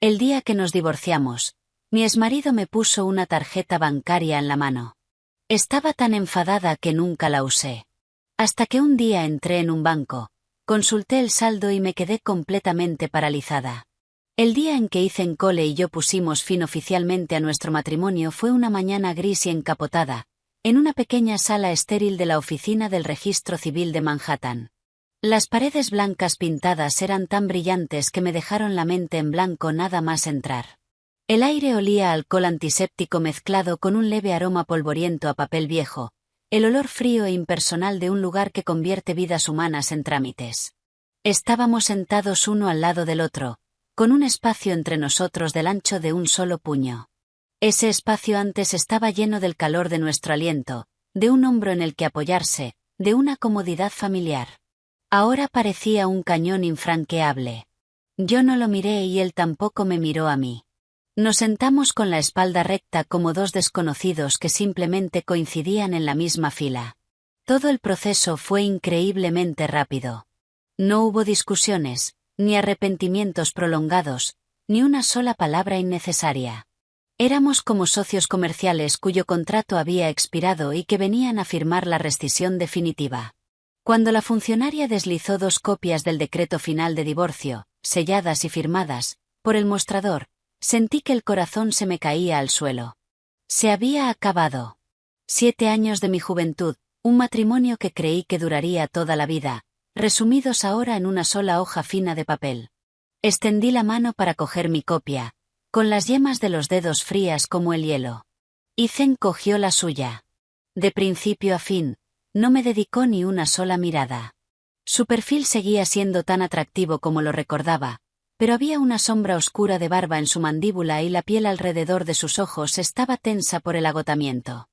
El día que nos divorciamos, mi exmarido me puso una tarjeta bancaria en la mano. Estaba tan enfadada que nunca la usé. Hasta que un día entré en un banco, consulté el saldo y me quedé completamente paralizada. El día en que Ethan Cole y yo pusimos fin oficialmente a nuestro matrimonio fue una mañana gris y encapotada, en una pequeña sala estéril de la oficina del Registro Civil de Manhattan. Las paredes blancas pintadas eran tan brillantes que me dejaron la mente en blanco nada más entrar. El aire olía a alcohol antiséptico mezclado con un leve aroma polvoriento a papel viejo, el olor frío e impersonal de un lugar que convierte vidas humanas en trámites. Estábamos sentados uno al lado del otro, con un espacio entre nosotros del ancho de un solo puño. Ese espacio antes estaba lleno del calor de nuestro aliento, de un hombro en el que apoyarse, de una comodidad familiar. Ahora parecía un cañón infranqueable. Yo no lo miré y él tampoco me miró a mí. Nos sentamos con la espalda recta como dos desconocidos que simplemente coincidían en la misma fila. Todo el proceso fue increíblemente rápido. No hubo discusiones, ni arrepentimientos prolongados, ni una sola palabra innecesaria. Éramos como socios comerciales cuyo contrato había expirado y que venían a firmar la rescisión definitiva. Cuando la funcionaria deslizó 2 copias del decreto final de divorcio, selladas y firmadas, por el mostrador, sentí que el corazón se me caía al suelo. Se había acabado. 7 años de mi juventud, un matrimonio que creí que duraría toda la vida, resumidos ahora en una sola hoja fina de papel. Extendí la mano para coger mi copia, con las yemas de los dedos frías como el hielo. Ethan cogió la suya. De principio a fin, no me dedicó ni una sola mirada. Su perfil seguía siendo tan atractivo como lo recordaba, pero había una sombra oscura de barba en su mandíbula y la piel alrededor de sus ojos estaba tensa por el agotamiento.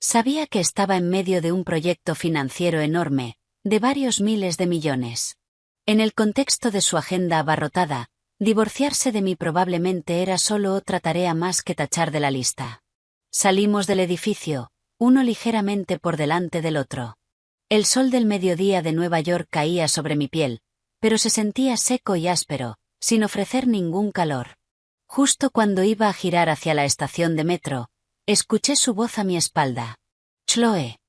Sabía que estaba en medio de un proyecto financiero enorme, de varios miles de millones. En el contexto de su agenda abarrotada, divorciarse de mí probablemente era solo otra tarea más que tachar de la lista. Salimos del edificio, uno ligeramente por delante del otro. El sol del mediodía de Nueva York caía sobre mi piel, pero se sentía seco y áspero, sin ofrecer ningún calor. Justo cuando iba a girar hacia la estación de metro, escuché su voz a mi espalda. «Chloe».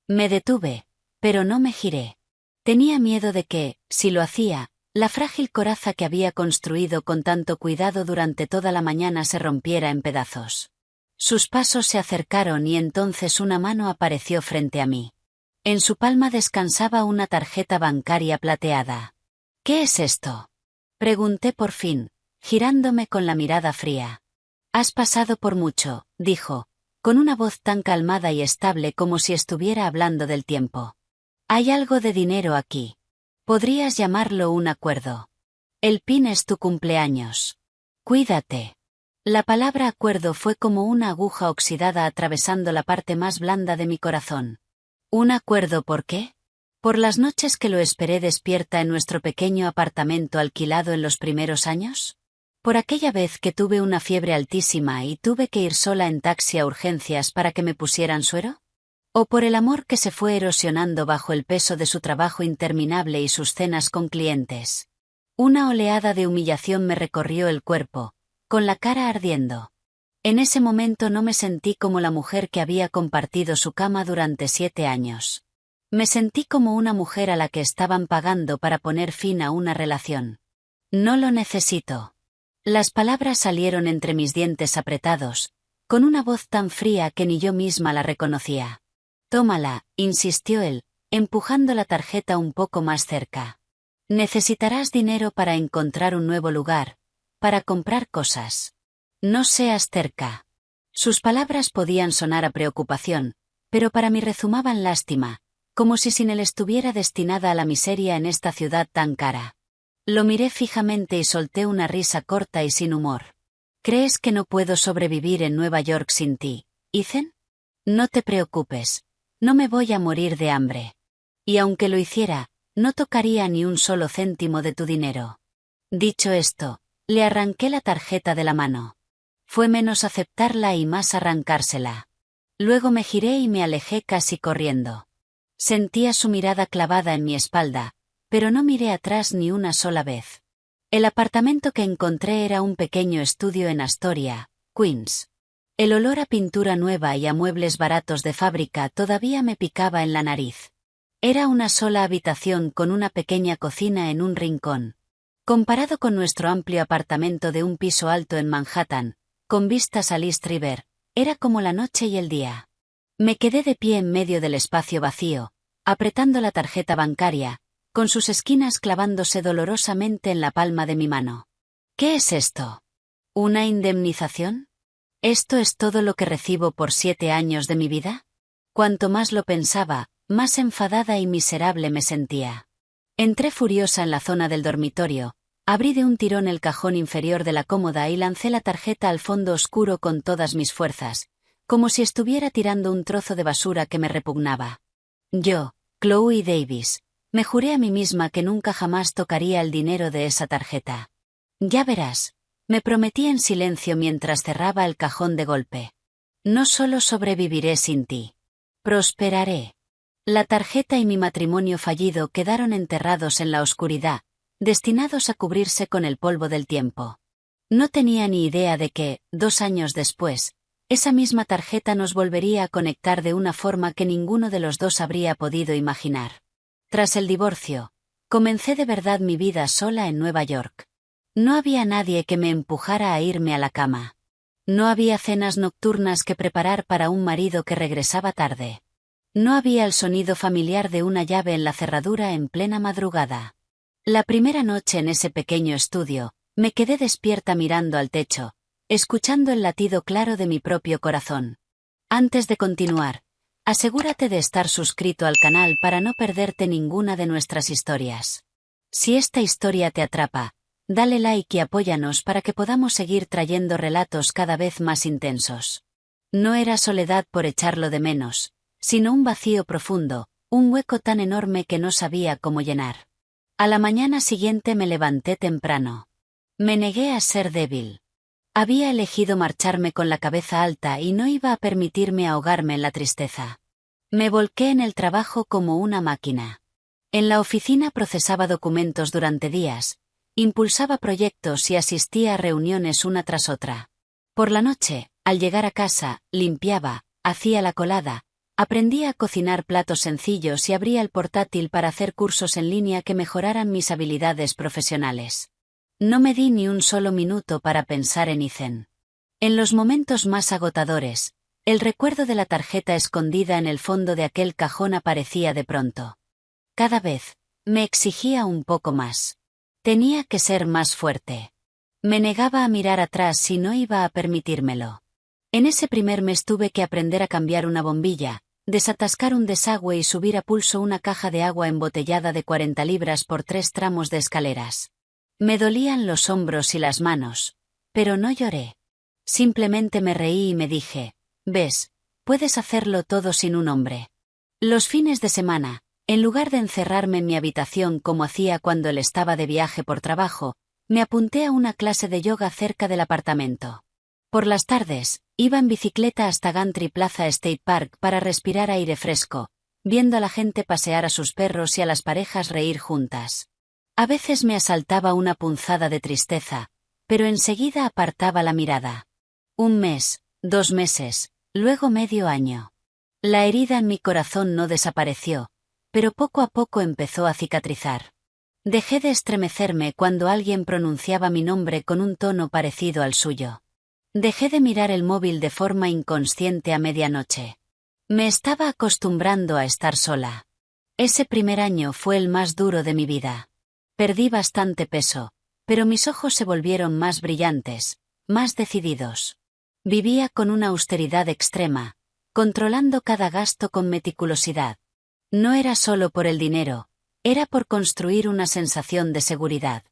Me detuve, pero no me giré. Tenía miedo de que, si lo hacía, la frágil coraza que había construido con tanto cuidado durante toda la mañana se rompiera en pedazos. Sus pasos se acercaron y entonces una mano apareció frente a mí. En su palma descansaba una tarjeta bancaria plateada. «¿Qué es esto?», pregunté por fin, girándome con la mirada fría. «Has pasado por mucho», dijo, con una voz tan calmada y estable como si estuviera hablando del tiempo. «Hay algo de dinero aquí. Podrías llamarlo un acuerdo. El PIN es tu cumpleaños. Cuídate». La palabra acuerdo fue como una aguja oxidada atravesando la parte más blanda de mi corazón. ¿Un acuerdo por qué? ¿Por las noches que lo esperé despierta en nuestro pequeño apartamento alquilado en los primeros años? ¿Por aquella vez que tuve una fiebre altísima y tuve que ir sola en taxi a urgencias para que me pusieran suero? ¿O por el amor que se fue erosionando bajo el peso de su trabajo interminable y sus cenas con clientes? Una oleada de humillación me recorrió el cuerpo, con la cara ardiendo. En ese momento no me sentí como la mujer que había compartido su cama durante 7 años. Me sentí como una mujer a la que estaban pagando para poner fin a una relación. «No lo necesito». Las palabras salieron entre mis dientes apretados, con una voz tan fría que ni yo misma la reconocía. «Tómala», insistió él, empujando la tarjeta un poco más cerca. «Necesitarás dinero para encontrar un nuevo lugar, para comprar cosas. No seas terca». Sus palabras podían sonar a preocupación, pero para mí rezumaban lástima, como si sin él estuviera destinada a la miseria en esta ciudad tan cara. Lo miré fijamente y solté una risa corta y sin humor. «¿Crees que no puedo sobrevivir en Nueva York sin ti, Ethan? No te preocupes, no me voy a morir de hambre. Y aunque lo hiciera, no tocaría ni un solo céntimo de tu dinero». Dicho esto, le arranqué la tarjeta de la mano. Fue menos aceptarla y más arrancársela. Luego me giré y me alejé casi corriendo. Sentía su mirada clavada en mi espalda, pero no miré atrás ni una sola vez. El apartamento que encontré era un pequeño estudio en Astoria, Queens. El olor a pintura nueva y a muebles baratos de fábrica todavía me picaba en la nariz. Era una sola habitación con una pequeña cocina en un rincón. Comparado con nuestro amplio apartamento de un piso alto en Manhattan, con vistas al East River, era como la noche y el día. Me quedé de pie en medio del espacio vacío, apretando la tarjeta bancaria, con sus esquinas clavándose dolorosamente en la palma de mi mano. ¿Qué es esto? ¿Una indemnización? ¿Esto es todo lo que recibo por 7 años de mi vida? Cuanto más lo pensaba, más enfadada y miserable me sentía. Entré furiosa en la zona del dormitorio, abrí de un tirón el cajón inferior de la cómoda y lancé la tarjeta al fondo oscuro con todas mis fuerzas, como si estuviera tirando un trozo de basura que me repugnaba. Yo, Chloe Davis, me juré a mí misma que nunca jamás tocaría el dinero de esa tarjeta. Ya verás, me prometí en silencio mientras cerraba el cajón de golpe. No solo sobreviviré sin ti. Prosperaré. La tarjeta y mi matrimonio fallido quedaron enterrados en la oscuridad, destinados a cubrirse con el polvo del tiempo. No tenía ni idea de que, 2 años después, esa misma tarjeta nos volvería a conectar de una forma que ninguno de los dos habría podido imaginar. Tras el divorcio, comencé de verdad mi vida sola en Nueva York. No había nadie que me empujara a irme a la cama. No había cenas nocturnas que preparar para un marido que regresaba tarde. No había el sonido familiar de una llave en la cerradura en plena madrugada. La primera noche en ese pequeño estudio, me quedé despierta mirando al techo, escuchando el latido claro de mi propio corazón. Antes de continuar, asegúrate de estar suscrito al canal para no perderte ninguna de nuestras historias. Si esta historia te atrapa, dale like y apóyanos para que podamos seguir trayendo relatos cada vez más intensos. No era soledad por echarlo de menos, sino un vacío profundo, un hueco tan enorme que no sabía cómo llenar. A la mañana siguiente me levanté temprano. Me negué a ser débil. Había elegido marcharme con la cabeza alta y no iba a permitirme ahogarme en la tristeza. Me volqué en el trabajo como una máquina. En la oficina procesaba documentos durante días, impulsaba proyectos y asistía a reuniones una tras otra. Por la noche, al llegar a casa, limpiaba, hacía la colada, aprendía a cocinar platos sencillos y abría el portátil para hacer cursos en línea que mejoraran mis habilidades profesionales. No me di ni un solo minuto para pensar en Ethan. En los momentos más agotadores, el recuerdo de la tarjeta escondida en el fondo de aquel cajón aparecía de pronto. Cada vez, me exigía un poco más. Tenía que ser más fuerte. Me negaba a mirar atrás y no iba a permitírmelo. En ese primer mes tuve que aprender a cambiar una bombilla, desatascar un desagüe y subir a pulso una caja de agua embotellada de 40 libras por 3 tramos de escaleras. Me dolían los hombros y las manos, pero no lloré. Simplemente me reí y me dije, ves, puedes hacerlo todo sin un hombre. Los fines de semana, en lugar de encerrarme en mi habitación como hacía cuando él estaba de viaje por trabajo, me apunté a una clase de yoga cerca del apartamento. Por las tardes, iba en bicicleta hasta Gantry Plaza State Park para respirar aire fresco, viendo a la gente pasear a sus perros y a las parejas reír juntas. A veces me asaltaba una punzada de tristeza, pero enseguida apartaba la mirada. 1 mes, 2 meses, luego medio año. La herida en mi corazón no desapareció, pero poco a poco empezó a cicatrizar. Dejé de estremecerme cuando alguien pronunciaba mi nombre con un tono parecido al suyo. Dejé de mirar el móvil de forma inconsciente a medianoche. Me estaba acostumbrando a estar sola. Ese primer año fue el más duro de mi vida. Perdí bastante peso, pero mis ojos se volvieron más brillantes, más decididos. Vivía con una austeridad extrema, controlando cada gasto con meticulosidad. No era solo por el dinero, era por construir una sensación de seguridad.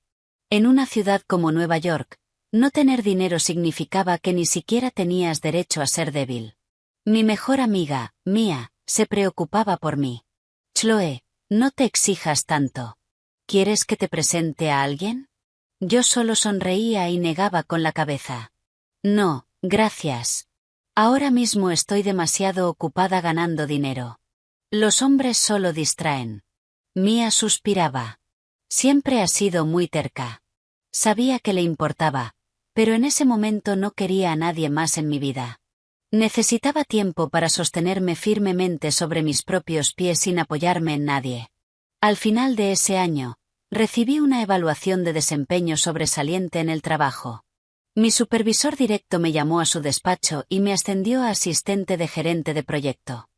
En una ciudad como Nueva York, no tener dinero significaba que ni siquiera tenías derecho a ser débil. Mi mejor amiga, Mia, se preocupaba por mí. Chloe, no te exijas tanto. ¿Quieres que te presente a alguien? Yo solo sonreía y negaba con la cabeza. No, gracias. Ahora mismo estoy demasiado ocupada ganando dinero. Los hombres solo distraen. Mia suspiraba. Siempre has sido muy terca. Sabía que le importaba, pero en ese momento no quería a nadie más en mi vida. Necesitaba tiempo para sostenerme firmemente sobre mis propios pies sin apoyarme en nadie. Al final de ese año, recibí una evaluación de desempeño sobresaliente en el trabajo. Mi supervisor directo me llamó a su despacho y me ascendió a asistente de gerente de proyecto.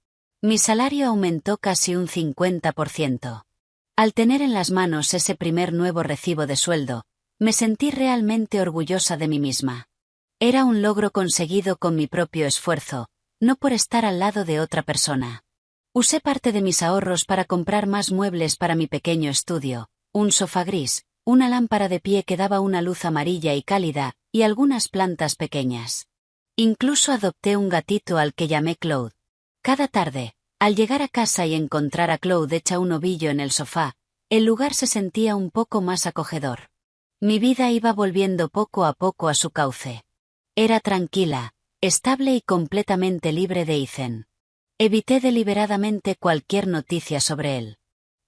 Mi salario aumentó casi un 50%. Al tener en las manos ese primer nuevo recibo de sueldo, me sentí realmente orgullosa de mí misma. Era un logro conseguido con mi propio esfuerzo, no por estar al lado de otra persona. Usé parte de mis ahorros para comprar más muebles para mi pequeño estudio, un sofá gris, una lámpara de pie que daba una luz amarilla y cálida, y algunas plantas pequeñas. Incluso adopté un gatito al que llamé Claude. Cada tarde, al llegar a casa y encontrar a Claude hecha un ovillo en el sofá, el lugar se sentía un poco más acogedor. Mi vida iba volviendo poco a poco a su cauce. Era tranquila, estable y completamente libre de Ethan. Evité deliberadamente cualquier noticia sobre él.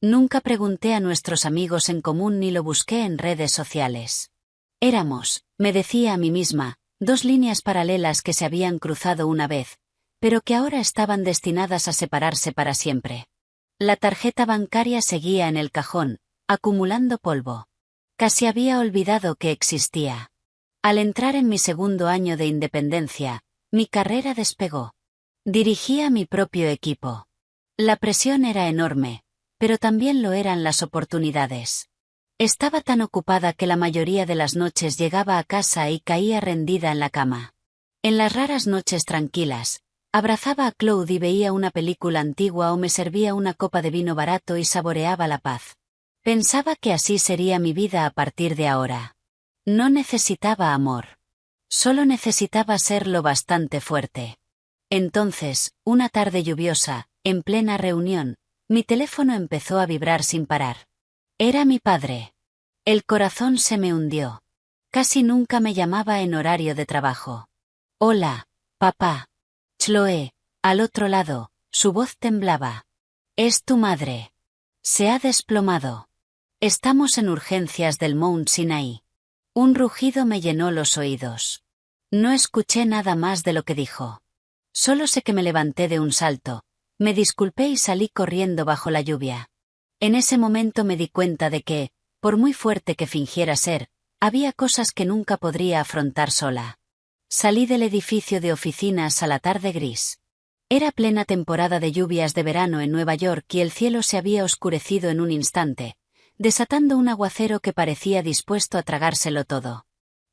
Nunca pregunté a nuestros amigos en común ni lo busqué en redes sociales. Éramos, me decía a mí misma, dos líneas paralelas que se habían cruzado una vez, pero que ahora estaban destinadas a separarse para siempre. La tarjeta bancaria seguía en el cajón, acumulando polvo. Casi había olvidado que existía. Al entrar en mi segundo año de independencia, mi carrera despegó. Dirigía mi propio equipo. La presión era enorme, pero también lo eran las oportunidades. Estaba tan ocupada que la mayoría de las noches llegaba a casa y caía rendida en la cama. En las raras noches tranquilas, abrazaba a Claude y veía una película antigua o me servía una copa de vino barato y saboreaba la paz. Pensaba que así sería mi vida a partir de ahora. No necesitaba amor. Solo necesitaba ser lo bastante fuerte. Entonces, una tarde lluviosa, en plena reunión, mi teléfono empezó a vibrar sin parar. Era mi padre. El corazón se me hundió. Casi nunca me llamaba en horario de trabajo. Hola, papá. Chloe, al otro lado, su voz temblaba. Es tu madre. Se ha desplomado. Estamos en urgencias del Mount Sinai. Un rugido me llenó los oídos. No escuché nada más de lo que dijo. Solo sé que me levanté de un salto, me disculpé y salí corriendo bajo la lluvia. En ese momento me di cuenta de que, por muy fuerte que fingiera ser, había cosas que nunca podría afrontar sola. Salí del edificio de oficinas a la tarde gris. Era plena temporada de lluvias de verano en Nueva York y el cielo se había oscurecido en un instante, desatando un aguacero que parecía dispuesto a tragárselo todo.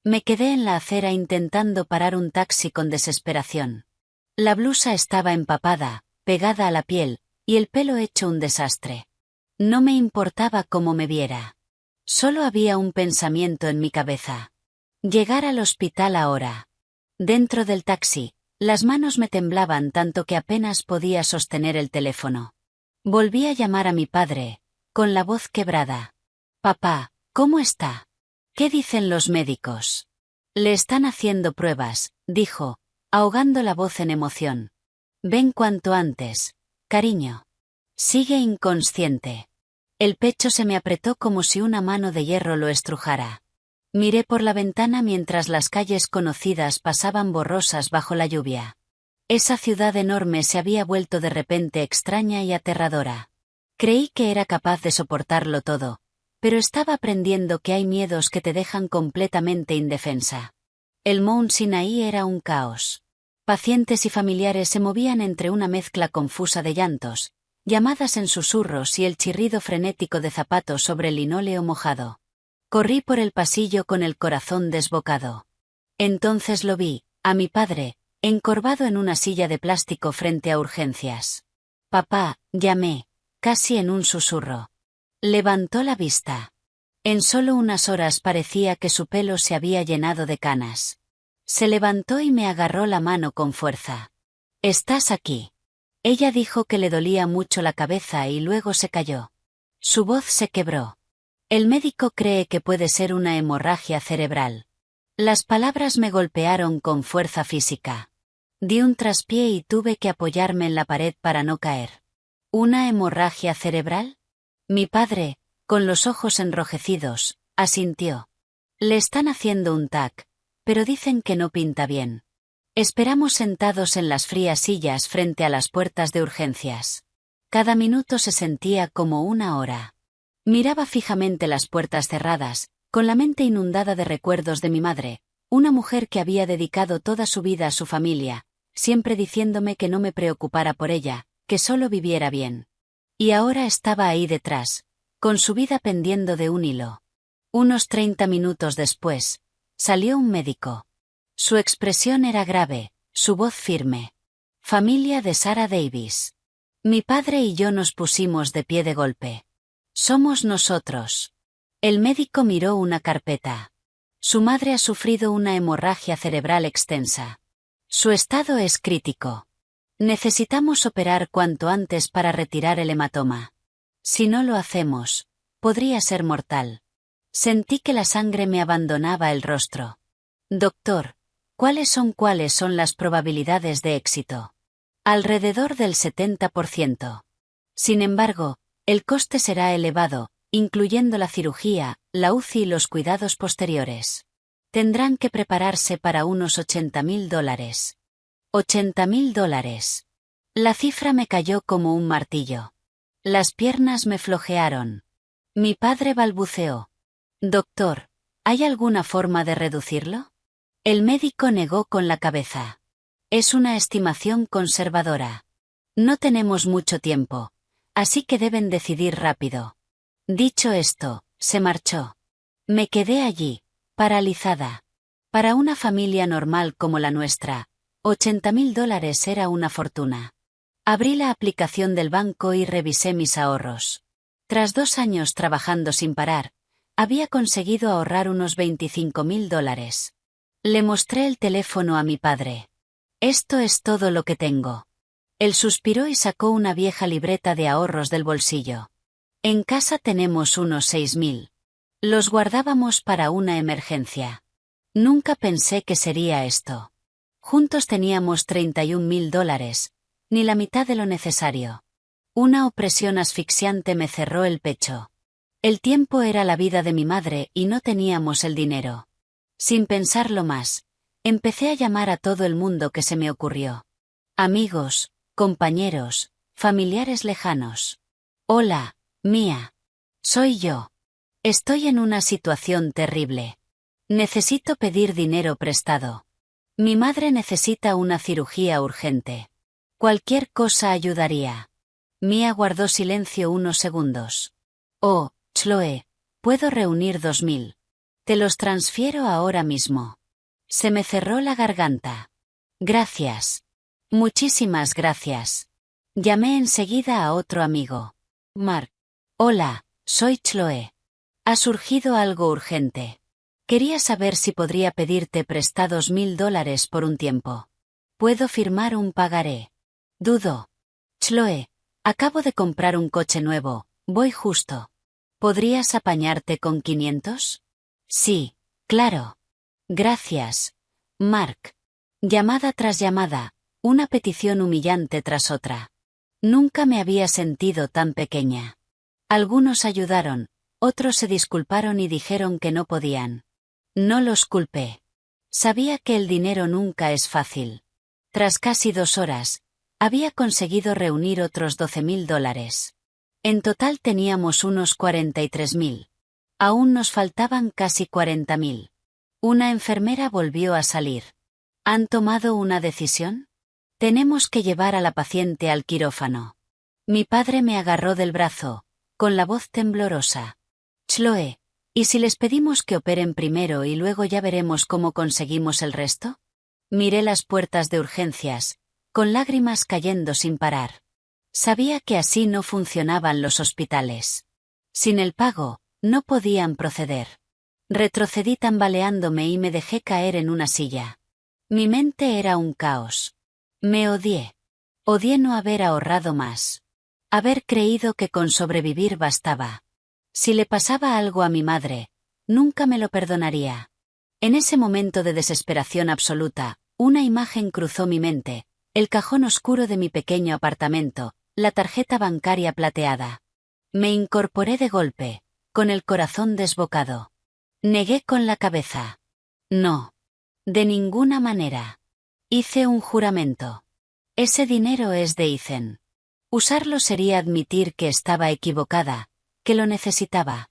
Me quedé en la acera intentando parar un taxi con desesperación. La blusa estaba empapada, pegada a la piel, y el pelo hecho un desastre. No me importaba cómo me viera. Solo había un pensamiento en mi cabeza. Llegar al hospital ahora. Dentro del taxi, las manos me temblaban tanto que apenas podía sostener el teléfono. Volví a llamar a mi padre, con la voz quebrada. Papá, ¿cómo está? ¿Qué dicen los médicos? Le están haciendo pruebas, dijo, ahogando la voz en emoción. Ven cuanto antes, cariño. Sigue inconsciente. El pecho se me apretó como si una mano de hierro lo estrujara. Miré por la ventana mientras las calles conocidas pasaban borrosas bajo la lluvia. Esa ciudad enorme se había vuelto de repente extraña y aterradora. Creí que era capaz de soportarlo todo, pero estaba aprendiendo que hay miedos que te dejan completamente indefensa. El Mount Sinai era un caos. Pacientes y familiares se movían entre una mezcla confusa de llantos, llamadas en susurros y el chirrido frenético de zapatos sobre el linóleo mojado. Corrí por el pasillo con el corazón desbocado. Entonces lo vi, a mi padre, encorvado en una silla de plástico frente a urgencias. Papá, llamé, casi en un susurro. Levantó la vista. En solo unas horas parecía que su pelo se había llenado de canas. Se levantó y me agarró la mano con fuerza. «¿Estás aquí?» Ella dijo que le dolía mucho la cabeza y luego se calló. Su voz se quebró. El médico cree que puede ser una hemorragia cerebral. Las palabras me golpearon con fuerza física. Di un traspié y tuve que apoyarme en la pared para no caer. ¿Una hemorragia cerebral? Mi padre, con los ojos enrojecidos, asintió. Le están haciendo un TAC, pero dicen que no pinta bien. Esperamos sentados en las frías sillas frente a las puertas de urgencias. Cada minuto se sentía como una hora. Miraba fijamente las puertas cerradas, con la mente inundada de recuerdos de mi madre, una mujer que había dedicado toda su vida a su familia, siempre diciéndome que no me preocupara por ella, que solo viviera bien. Y ahora estaba ahí detrás, con su vida pendiendo de un hilo. Unos 30 minutos después, salió un médico. Su expresión era grave, su voz firme. Familia de Sarah Davis. Mi padre y yo nos pusimos de pie de golpe. Somos nosotros. El médico miró una carpeta. Su madre ha sufrido una hemorragia cerebral extensa. Su estado es crítico. Necesitamos operar cuanto antes para retirar el hematoma. Si no lo hacemos, podría ser mortal. Sentí que la sangre me abandonaba el rostro. Doctor, ¿cuáles son las probabilidades de éxito? Alrededor del 70%. Sin embargo, el coste será elevado, incluyendo la cirugía, la UCI y los cuidados posteriores. Tendrán que prepararse para unos $80.000. $80.000. La cifra me cayó como un martillo. Las piernas me flojearon. Mi padre balbuceó. Doctor, ¿hay alguna forma de reducirlo? El médico negó con la cabeza. Es una estimación conservadora. No tenemos mucho tiempo, así que deben decidir rápido. Dicho esto, se marchó. Me quedé allí, paralizada. Para una familia normal como la nuestra, $80.000 era una fortuna. Abrí la aplicación del banco y revisé mis ahorros. Tras 2 años trabajando sin parar, había conseguido ahorrar unos $25.000. Le mostré el teléfono a mi padre. Esto es todo lo que tengo. Él suspiró y sacó una vieja libreta de ahorros del bolsillo. En casa tenemos unos 6.000. Los guardábamos para una emergencia. Nunca pensé que sería esto. Juntos teníamos $31.000, ni la mitad de lo necesario. Una opresión asfixiante me cerró el pecho. El tiempo era la vida de mi madre y no teníamos el dinero. Sin pensarlo más, empecé a llamar a todo el mundo que se me ocurrió. Amigos, compañeros, familiares lejanos. Hola, Mía. Soy yo. Estoy en una situación terrible. Necesito pedir dinero prestado. Mi madre necesita una cirugía urgente. Cualquier cosa ayudaría. Mía guardó silencio unos segundos. Oh, Chloe, puedo reunir 2.000. Te los transfiero ahora mismo. Se me cerró la garganta. Gracias. Muchísimas gracias. Llamé enseguida a otro amigo. Mark. Hola, soy Chloe. Ha surgido algo urgente. Quería saber si podría pedirte prestados $1.000 por un tiempo. ¿Puedo firmar un pagaré? Dudo. Chloe, acabo de comprar un coche nuevo, voy justo. ¿Podrías apañarte con 500? Sí, claro. Gracias, Mark. Llamada tras llamada, una petición humillante tras otra. Nunca me había sentido tan pequeña. Algunos ayudaron, otros se disculparon y dijeron que no podían. No los culpé. Sabía que el dinero nunca es fácil. Tras casi 2 horas, había conseguido reunir otros $12.000. En total teníamos unos 43.000. Aún nos faltaban casi 40.000. Una enfermera volvió a salir. ¿Han tomado una decisión? Tenemos que llevar a la paciente al quirófano. Mi padre me agarró del brazo, con la voz temblorosa. Chloe, ¿y si les pedimos que operen primero y luego ya veremos cómo conseguimos el resto? Miré las puertas de urgencias, con lágrimas cayendo sin parar. Sabía que así no funcionaban los hospitales. Sin el pago, no podían proceder. Retrocedí tambaleándome y me dejé caer en una silla. Mi mente era un caos. Me odié. Odié no haber ahorrado más. Haber creído que con sobrevivir bastaba. Si le pasaba algo a mi madre, nunca me lo perdonaría. En ese momento de desesperación absoluta, una imagen cruzó mi mente, el cajón oscuro de mi pequeño apartamento, la tarjeta bancaria plateada. Me incorporé de golpe, con el corazón desbocado. Negué con la cabeza. No. De ninguna manera. Hice un juramento. Ese dinero es de Ethan. Usarlo sería admitir que estaba equivocada, que lo necesitaba.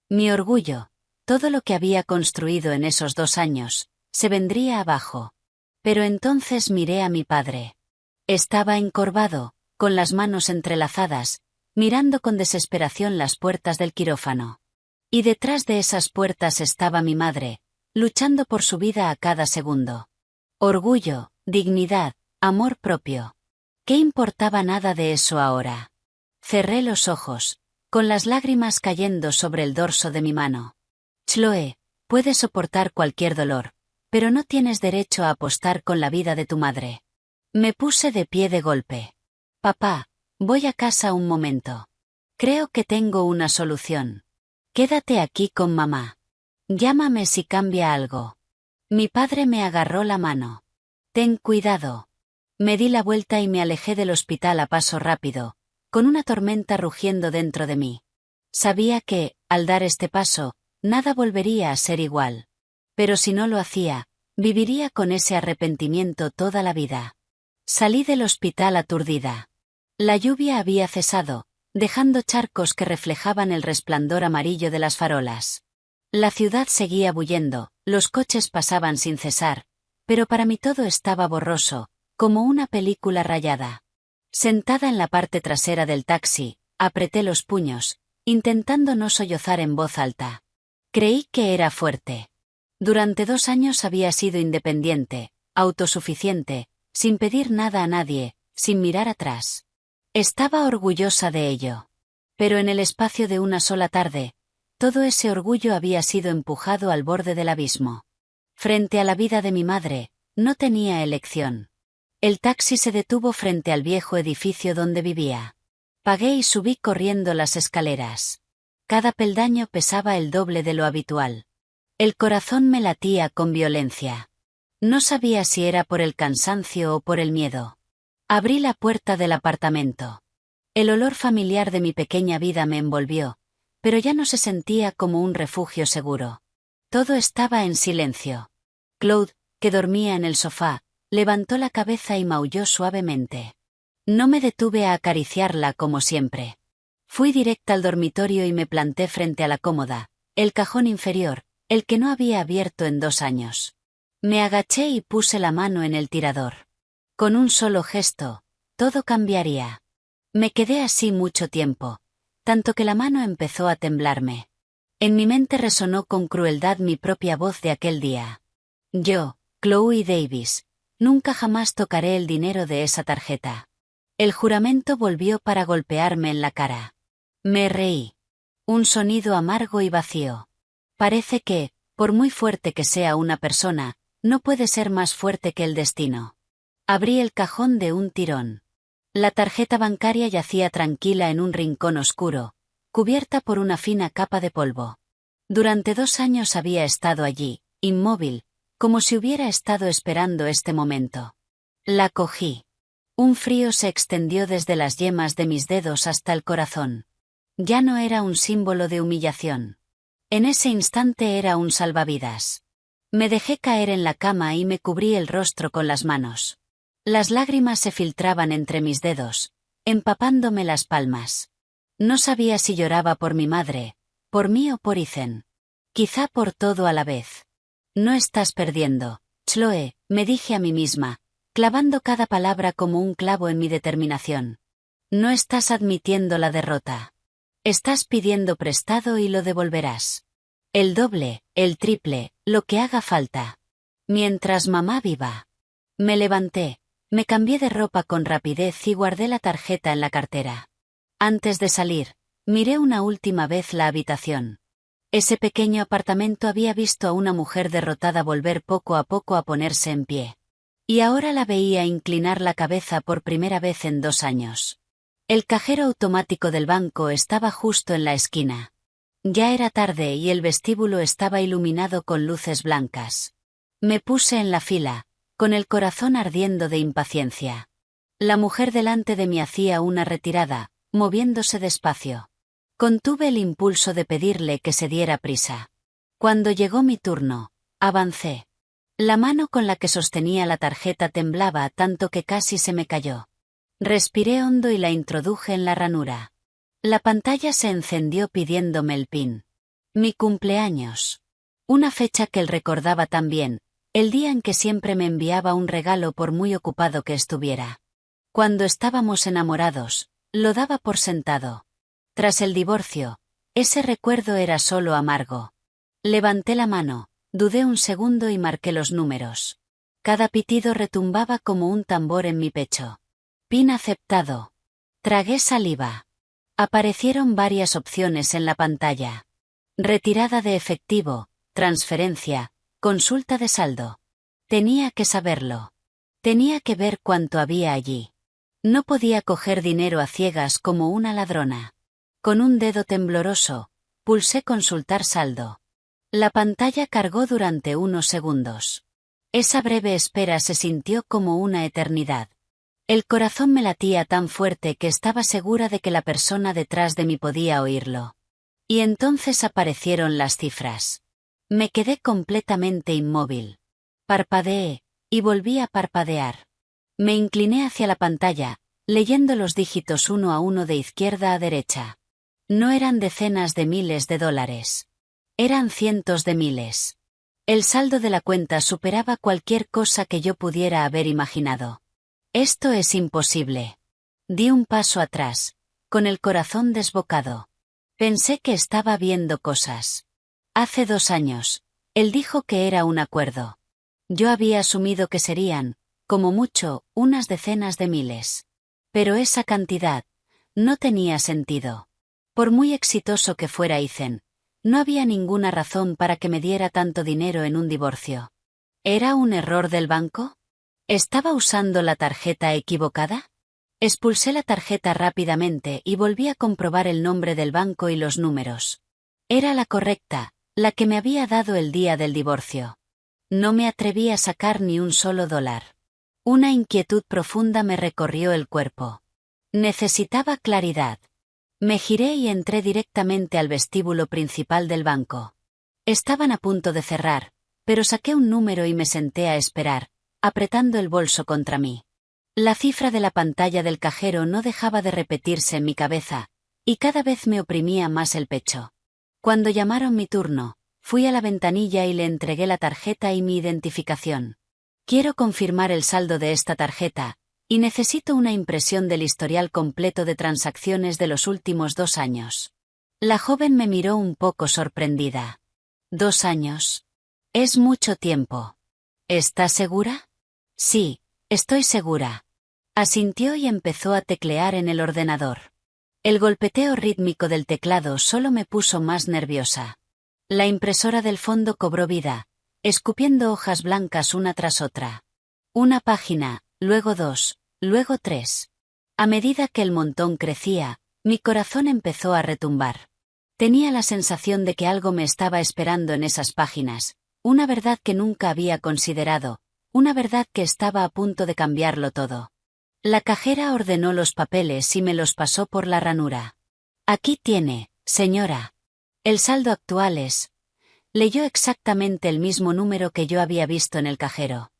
Mi orgullo, todo lo que había construido en esos 2 años, se vendría abajo. Pero entonces miré a mi padre. Estaba encorvado, con las manos entrelazadas, mirando con desesperación las puertas del quirófano. Y detrás de esas puertas estaba mi madre, luchando por su vida a cada segundo. Orgullo, dignidad, amor propio. ¿Qué importaba nada de eso ahora? Cerré los ojos, con las lágrimas cayendo sobre el dorso de mi mano. Chloe, puedes soportar cualquier dolor, pero no tienes derecho a apostar con la vida de tu madre. Me puse de pie de golpe. Papá, voy a casa un momento. Creo que tengo una solución. Quédate aquí con mamá. Llámame si cambia algo. Mi padre me agarró la mano. Ten cuidado. Me di la vuelta y me alejé del hospital a paso rápido, con una tormenta rugiendo dentro de mí. Sabía que, al dar este paso, nada volvería a ser igual. Pero si no lo hacía, viviría con ese arrepentimiento toda la vida. Salí del hospital aturdida. La lluvia había cesado, dejando charcos que reflejaban el resplandor amarillo de las farolas. La ciudad seguía bullendo, los coches pasaban sin cesar, pero para mí todo estaba borroso, como una película rayada. Sentada en la parte trasera del taxi, apreté los puños, intentando no sollozar en voz alta. Creí que era fuerte. Durante 2 años había sido independiente, autosuficiente, sin pedir nada a nadie, sin mirar atrás. Estaba orgullosa de ello. Pero en el espacio de una sola tarde, todo ese orgullo había sido empujado al borde del abismo. Frente a la vida de mi madre, no tenía elección. El taxi se detuvo frente al viejo edificio donde vivía. Pagué y subí corriendo las escaleras. Cada peldaño pesaba el doble de lo habitual. El corazón me latía con violencia. No sabía si era por el cansancio o por el miedo. Abrí la puerta del apartamento. El olor familiar de mi pequeña vida me envolvió, pero ya no se sentía como un refugio seguro. Todo estaba en silencio. Claude, que dormía en el sofá, levantó la cabeza y maulló suavemente. No me detuve a acariciarla como siempre. Fui directa al dormitorio y me planté frente a la cómoda, el cajón inferior, el que no había abierto en 2 años. Me agaché y puse la mano en el tirador. Con un solo gesto, todo cambiaría. Me quedé así mucho tiempo, tanto que la mano empezó a temblarme. En mi mente resonó con crueldad mi propia voz de aquel día. Yo, Chloe Davis, nunca jamás tocaré el dinero de esa tarjeta. El juramento volvió para golpearme en la cara. Me reí. Un sonido amargo y vacío. Parece que, por muy fuerte que sea una persona, no puede ser más fuerte que el destino. Abrí el cajón de un tirón. La tarjeta bancaria yacía tranquila en un rincón oscuro, cubierta por una fina capa de polvo. Durante 2 años había estado allí, inmóvil, como si hubiera estado esperando este momento. La cogí. Un frío se extendió desde las yemas de mis dedos hasta el corazón. Ya no era un símbolo de humillación. En ese instante era un salvavidas. Me dejé caer en la cama y me cubrí el rostro con las manos. Las lágrimas se filtraban entre mis dedos, empapándome las palmas. No sabía si lloraba por mi madre, por mí o por Ethan. Quizá por todo a la vez. No estás perdiendo, Chloe, me dije a mí misma, clavando cada palabra como un clavo en mi determinación. No estás admitiendo la derrota. Estás pidiendo prestado y lo devolverás. El doble, el triple, lo que haga falta. Mientras mamá viva. Me levanté, me cambié de ropa con rapidez y guardé la tarjeta en la cartera. Antes de salir, miré una última vez la habitación. Ese pequeño apartamento había visto a una mujer derrotada volver poco a poco a ponerse en pie. Y ahora la veía inclinar la cabeza por primera vez en 2 años. El cajero automático del banco estaba justo en la esquina. Ya era tarde y el vestíbulo estaba iluminado con luces blancas. Me puse en la fila, con el corazón ardiendo de impaciencia. La mujer delante de mí hacía una retirada, moviéndose despacio. Contuve el impulso de pedirle que se diera prisa. Cuando llegó mi turno, avancé. La mano con la que sostenía la tarjeta temblaba tanto que casi se me cayó. Respiré hondo y la introduje en la ranura. La pantalla se encendió pidiéndome el PIN. Mi cumpleaños. Una fecha que él recordaba tan bien, el día en que siempre me enviaba un regalo por muy ocupado que estuviera. Cuando estábamos enamorados, lo daba por sentado. Tras el divorcio, ese recuerdo era solo amargo. Levanté la mano, dudé un segundo y marqué los números. Cada pitido retumbaba como un tambor en mi pecho. PIN aceptado. Tragué saliva. Aparecieron varias opciones en la pantalla. Retirada de efectivo, transferencia, consulta de saldo. Tenía que saberlo. Tenía que ver cuánto había allí. No podía coger dinero a ciegas como una ladrona. Con un dedo tembloroso, pulsé consultar saldo. La pantalla cargó durante unos segundos. Esa breve espera se sintió como una eternidad. El corazón me latía tan fuerte que estaba segura de que la persona detrás de mí podía oírlo. Y entonces aparecieron las cifras. Me quedé completamente inmóvil. Parpadeé, y volví a parpadear. Me incliné hacia la pantalla, leyendo los dígitos uno a uno de izquierda a derecha. No eran decenas de miles de dólares. Eran cientos de miles. El saldo de la cuenta superaba cualquier cosa que yo pudiera haber imaginado. Esto es imposible. Di un paso atrás, con el corazón desbocado. Pensé que estaba viendo cosas. Hace 2 años, él dijo que era un acuerdo. Yo había asumido que serían, como mucho, unas decenas de miles. Pero esa cantidad no tenía sentido. Por muy exitoso que fuera Ethan, no había ninguna razón para que me diera tanto dinero en un divorcio. ¿Era un error del banco? ¿Estaba usando la tarjeta equivocada? Expulsé la tarjeta rápidamente y volví a comprobar el nombre del banco y los números. Era la correcta, la que me había dado el día del divorcio. No me atreví a sacar ni un solo dólar. Una inquietud profunda me recorrió el cuerpo. Necesitaba claridad. Me giré y entré directamente al vestíbulo principal del banco. Estaban a punto de cerrar, pero saqué un número y me senté a esperar, apretando el bolso contra mí. La cifra de la pantalla del cajero no dejaba de repetirse en mi cabeza, y cada vez me oprimía más el pecho. Cuando llamaron mi turno, fui a la ventanilla y le entregué la tarjeta y mi identificación. Quiero confirmar el saldo de esta tarjeta, y necesito una impresión del historial completo de transacciones de los últimos 2 años. La joven me miró un poco sorprendida. ¿2 años? Es mucho tiempo. ¿Estás segura? Sí, estoy segura. Asintió y empezó a teclear en el ordenador. El golpeteo rítmico del teclado solo me puso más nerviosa. La impresora del fondo cobró vida, escupiendo hojas blancas una tras otra. Una página, luego 2, luego 3. A medida que el montón crecía, mi corazón empezó a retumbar. Tenía la sensación de que algo me estaba esperando en esas páginas, una verdad que nunca había considerado, una verdad que estaba a punto de cambiarlo todo. La cajera ordenó los papeles y me los pasó por la ranura. Aquí tiene, señora. El saldo actual es. Leyó exactamente el mismo número que yo había visto en el cajero.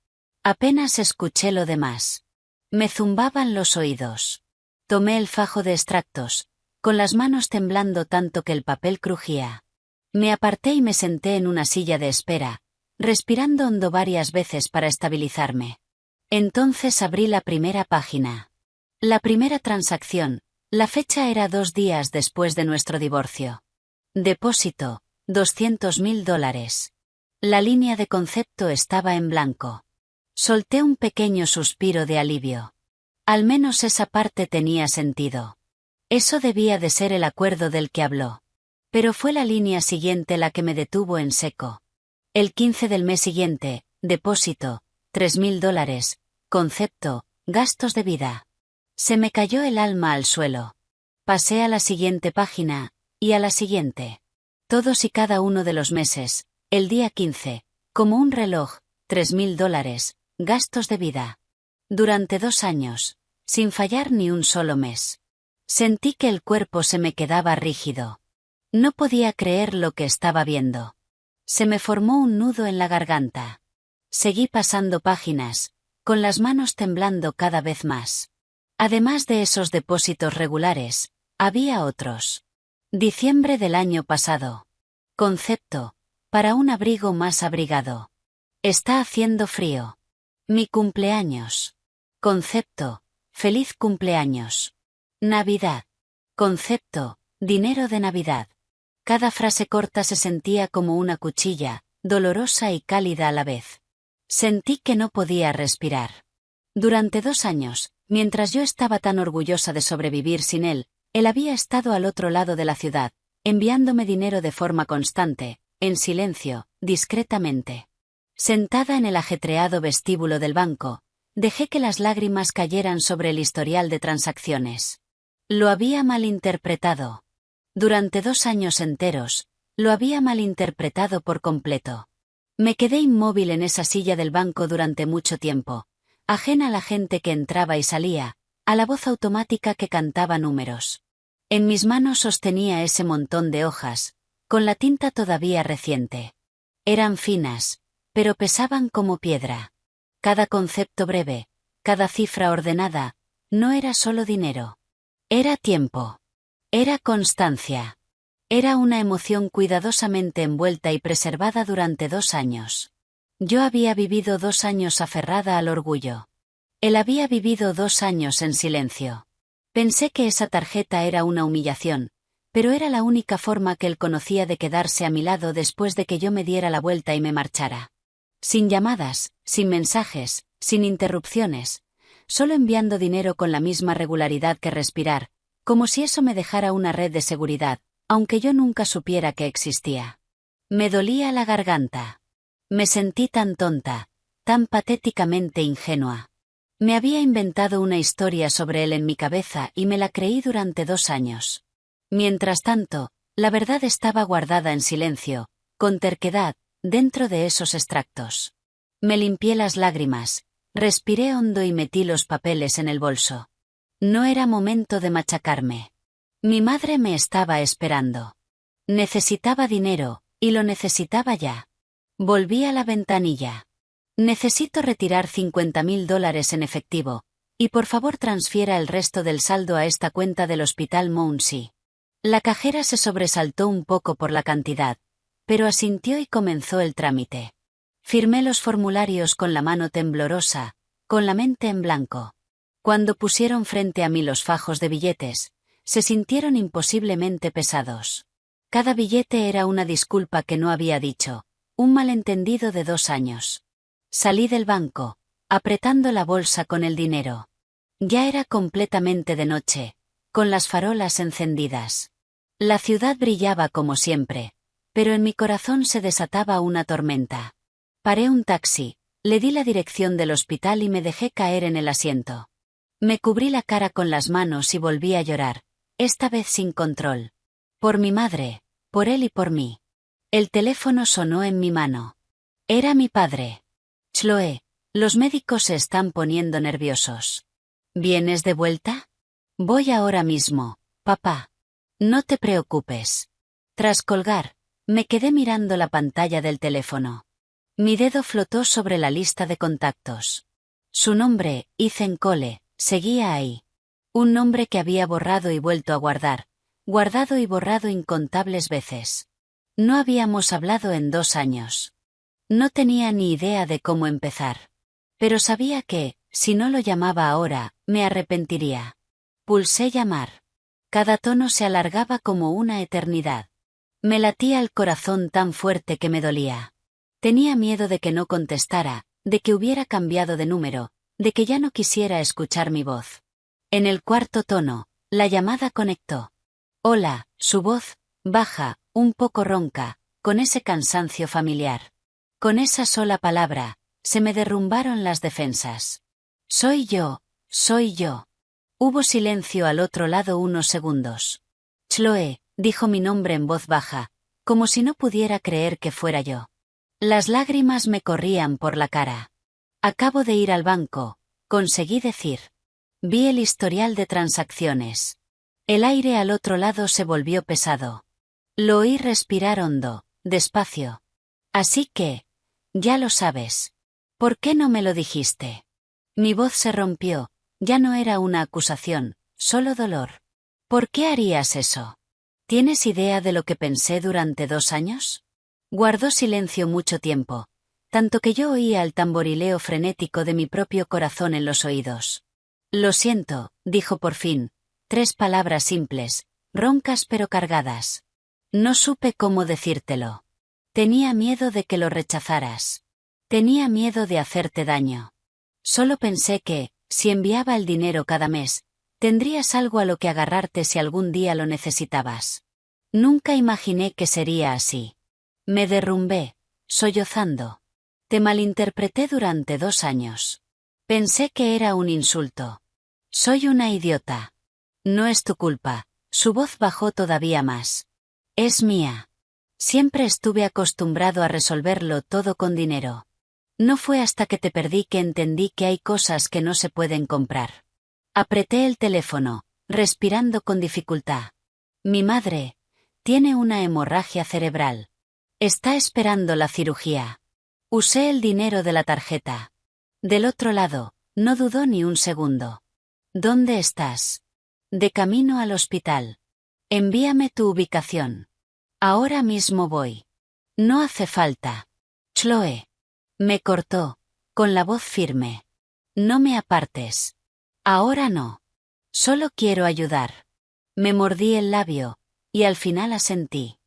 Apenas escuché lo demás. Me zumbaban los oídos. Tomé el fajo de extractos, con las manos temblando tanto que el papel crujía. Me aparté y me senté en una silla de espera, respirando hondo varias veces para estabilizarme. Entonces abrí la primera página. La primera transacción, la fecha era 2 días después de nuestro divorcio. Depósito, $200.000. La línea de concepto estaba en blanco. Solté un pequeño suspiro de alivio. Al menos esa parte tenía sentido. Eso debía de ser el acuerdo del que habló. Pero fue la línea siguiente la que me detuvo en seco. El 15 del mes siguiente, depósito, $3.000, concepto, gastos de vida. Se me cayó el alma al suelo. Pasé a la siguiente página, y a la siguiente. Todos y cada uno de los meses, el día 15, como un reloj, $3.000, gastos de vida. Durante 2 años, sin fallar ni un solo mes. Sentí que el cuerpo se me quedaba rígido. No podía creer lo que estaba viendo. Se me formó un nudo en la garganta. Seguí pasando páginas, con las manos temblando cada vez más. Además de esos depósitos regulares, había otros. Diciembre del año pasado. Concepto: para un abrigo más abrigado. Está haciendo frío. Mi cumpleaños. Concepto: feliz cumpleaños. Navidad. Concepto: dinero de Navidad. Cada frase corta se sentía como una cuchilla, dolorosa y cálida a la vez. Sentí que no podía respirar. Durante 2 años, mientras yo estaba tan orgullosa de sobrevivir sin él había estado al otro lado de la ciudad, enviándome dinero de forma constante, en silencio, discretamente. Sentada en el ajetreado vestíbulo del banco, dejé que las lágrimas cayeran sobre el historial de transacciones. Lo había malinterpretado. Durante 2 años enteros, lo había malinterpretado por completo. Me quedé inmóvil en esa silla del banco durante mucho tiempo, ajena a la gente que entraba y salía, a la voz automática que cantaba números. En mis manos sostenía ese montón de hojas, con la tinta todavía reciente. Eran finas, pero pesaban como piedra. Cada concepto breve, cada cifra ordenada, no era solo dinero. Era tiempo. Era constancia. Era una emoción cuidadosamente envuelta y preservada durante 2 años. Yo había vivido 2 años aferrada al orgullo. Él había vivido 2 años en silencio. Pensé que esa tarjeta era una humillación, pero era la única forma que él conocía de quedarse a mi lado después de que yo me diera la vuelta y me marchara. Sin llamadas, sin mensajes, sin interrupciones, solo enviando dinero con la misma regularidad que respirar, como si eso me dejara una red de seguridad, aunque yo nunca supiera que existía. Me dolía la garganta. Me sentí tan tonta, tan patéticamente ingenua. Me había inventado una historia sobre él en mi cabeza y me la creí durante 2 años. Mientras tanto, la verdad estaba guardada en silencio, con terquedad, dentro de esos extractos. Me limpié las lágrimas, respiré hondo y metí los papeles en el bolso. No era momento de machacarme. Mi madre me estaba esperando. Necesitaba dinero, y lo necesitaba ya. Volví a la ventanilla. Necesito retirar $50.000 en efectivo, y por favor transfiera el resto del saldo a esta cuenta del Hospital Mounsey. La cajera se sobresaltó un poco por la cantidad, pero asintió y comenzó el trámite. Firmé los formularios con la mano temblorosa, con la mente en blanco. Cuando pusieron frente a mí los fajos de billetes, se sintieron imposiblemente pesados. Cada billete era una disculpa que no había dicho, un malentendido de 2 años. Salí del banco, apretando la bolsa con el dinero. Ya era completamente de noche, con las farolas encendidas. La ciudad brillaba como siempre, pero en mi corazón se desataba una tormenta. Paré un taxi, le di la dirección del hospital y me dejé caer en el asiento. Me cubrí la cara con las manos y volví a llorar, esta vez sin control. Por mi madre, por él y por mí. El teléfono sonó en mi mano. Era mi padre. Chloe, los médicos se están poniendo nerviosos. ¿Vienes de vuelta? Voy ahora mismo, papá. No te preocupes. Tras colgar, me quedé mirando la pantalla del teléfono. Mi dedo flotó sobre la lista de contactos. Su nombre, Ethan Cole, seguía ahí. Un nombre que había borrado y vuelto a guardar, guardado y borrado incontables veces. No habíamos hablado en 2 años. No tenía ni idea de cómo empezar. Pero sabía que, si no lo llamaba ahora, me arrepentiría. Pulsé llamar. Cada tono se alargaba como una eternidad. Me latía el corazón tan fuerte que me dolía. Tenía miedo de que no contestara, de que hubiera cambiado de número, de que ya no quisiera escuchar mi voz. En el 4.º tono, la llamada conectó. Hola, su voz, baja, un poco ronca, con ese cansancio familiar. Con esa sola palabra, se me derrumbaron las defensas. Soy yo, soy yo. Hubo silencio al otro lado unos segundos. Chloe, dijo mi nombre en voz baja, como si no pudiera creer que fuera yo. Las lágrimas me corrían por la cara. Acabo de ir al banco, conseguí decir. Vi el historial de transacciones. El aire al otro lado se volvió pesado. Lo oí respirar hondo, despacio. Así que, ya lo sabes. ¿Por qué no me lo dijiste? Mi voz se rompió, ya no era una acusación, solo dolor. ¿Por qué harías eso? ¿Tienes idea de lo que pensé durante 2 años? Guardó silencio mucho tiempo, tanto que yo oía el tamborileo frenético de mi propio corazón en los oídos. Lo siento, dijo por fin, 3 palabras simples, roncas pero cargadas. No supe cómo decírtelo. Tenía miedo de que lo rechazaras. Tenía miedo de hacerte daño. Solo pensé que, si enviaba el dinero cada mes, tendrías algo a lo que agarrarte si algún día lo necesitabas. Nunca imaginé que sería así. Me derrumbé, sollozando. Te malinterpreté durante 2 años. Pensé que era un insulto. Soy una idiota. No es tu culpa. Su voz bajó todavía más. Es mía. Siempre estuve acostumbrado a resolverlo todo con dinero. No fue hasta que te perdí que entendí que hay cosas que no se pueden comprar. Apreté el teléfono, respirando con dificultad. Mi madre tiene una hemorragia cerebral. Está esperando la cirugía. Usé el dinero de la tarjeta. Del otro lado, no dudó ni un segundo. ¿Dónde estás? De camino al hospital. Envíame tu ubicación. Ahora mismo voy. No hace falta. Chloe. Me cortó, con la voz firme. No me apartes. Ahora no. Solo quiero ayudar. Me mordí el labio, y al final asentí.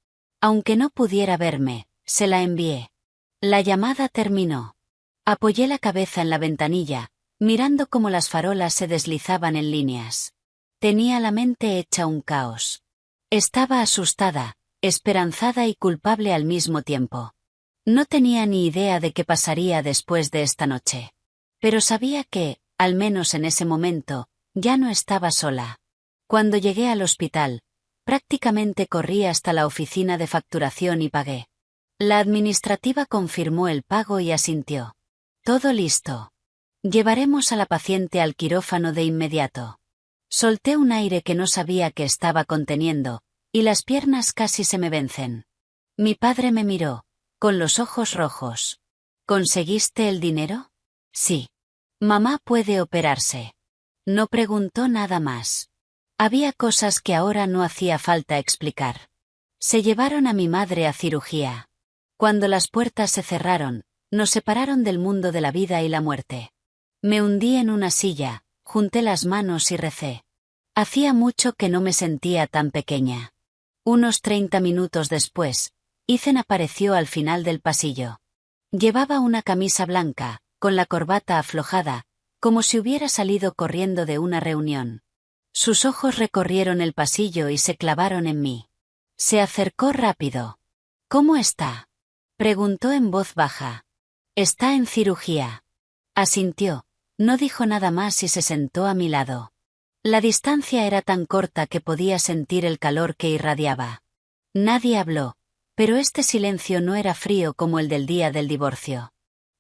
Aunque no pudiera verme, se la envié. La llamada terminó. Apoyé la cabeza en la ventanilla, mirando cómo las farolas se deslizaban en líneas. Tenía la mente hecha un caos. Estaba asustada, esperanzada y culpable al mismo tiempo. No tenía ni idea de qué pasaría después de esta noche. Pero sabía que, al menos en ese momento, ya no estaba sola. Cuando llegué al hospital, prácticamente corrí hasta la oficina de facturación y pagué. La administrativa confirmó el pago y asintió. Todo listo. Llevaremos a la paciente al quirófano de inmediato. Solté un aire que no sabía que estaba conteniendo, y las piernas casi se me vencen. Mi padre me miró, con los ojos rojos. ¿Conseguiste el dinero? Sí. Mamá puede operarse. No preguntó nada más. Había cosas que ahora no hacía falta explicar. Se llevaron a mi madre a cirugía. Cuando las puertas se cerraron, nos separaron del mundo de la vida y la muerte. Me hundí en una silla, junté las manos y recé. Hacía mucho que no me sentía tan pequeña. Unos 30 minutos después, Ethan apareció al final del pasillo. Llevaba una camisa blanca, con la corbata aflojada, como si hubiera salido corriendo de una reunión. Sus ojos recorrieron el pasillo y se clavaron en mí. Se acercó rápido. ¿Cómo está? Preguntó en voz baja. Está en cirugía. Asintió, no dijo nada más y se sentó a mi lado. La distancia era tan corta que podía sentir el calor que irradiaba. Nadie habló, pero este silencio no era frío como el del día del divorcio.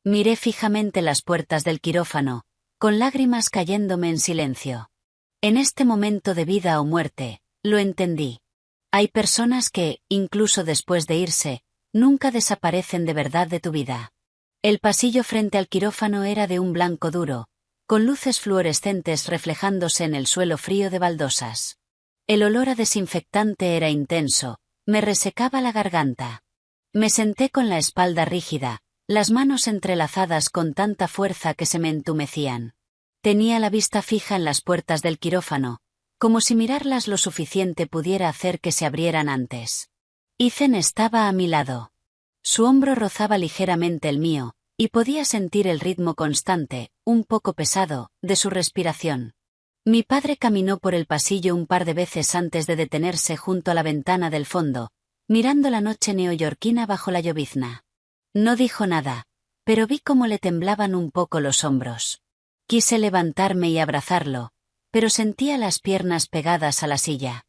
Miré fijamente las puertas del quirófano, con lágrimas cayéndome en silencio. En este momento de vida o muerte, lo entendí. Hay personas que, incluso después de irse, nunca desaparecen de verdad de tu vida. El pasillo frente al quirófano era de un blanco duro, con luces fluorescentes reflejándose en el suelo frío de baldosas. El olor a desinfectante era intenso, me resecaba la garganta. Me senté con la espalda rígida, las manos entrelazadas con tanta fuerza que se me entumecían. Tenía la vista fija en las puertas del quirófano, como si mirarlas lo suficiente pudiera hacer que se abrieran antes. Ethan estaba a mi lado. Su hombro rozaba ligeramente el mío, y podía sentir el ritmo constante, un poco pesado, de su respiración. Mi padre caminó por el pasillo un par de veces antes de detenerse junto a la ventana del fondo, mirando la noche neoyorquina bajo la llovizna. No dijo nada, pero vi cómo le temblaban un poco los hombros. Quise levantarme y abrazarlo, pero sentía las piernas pegadas a la silla.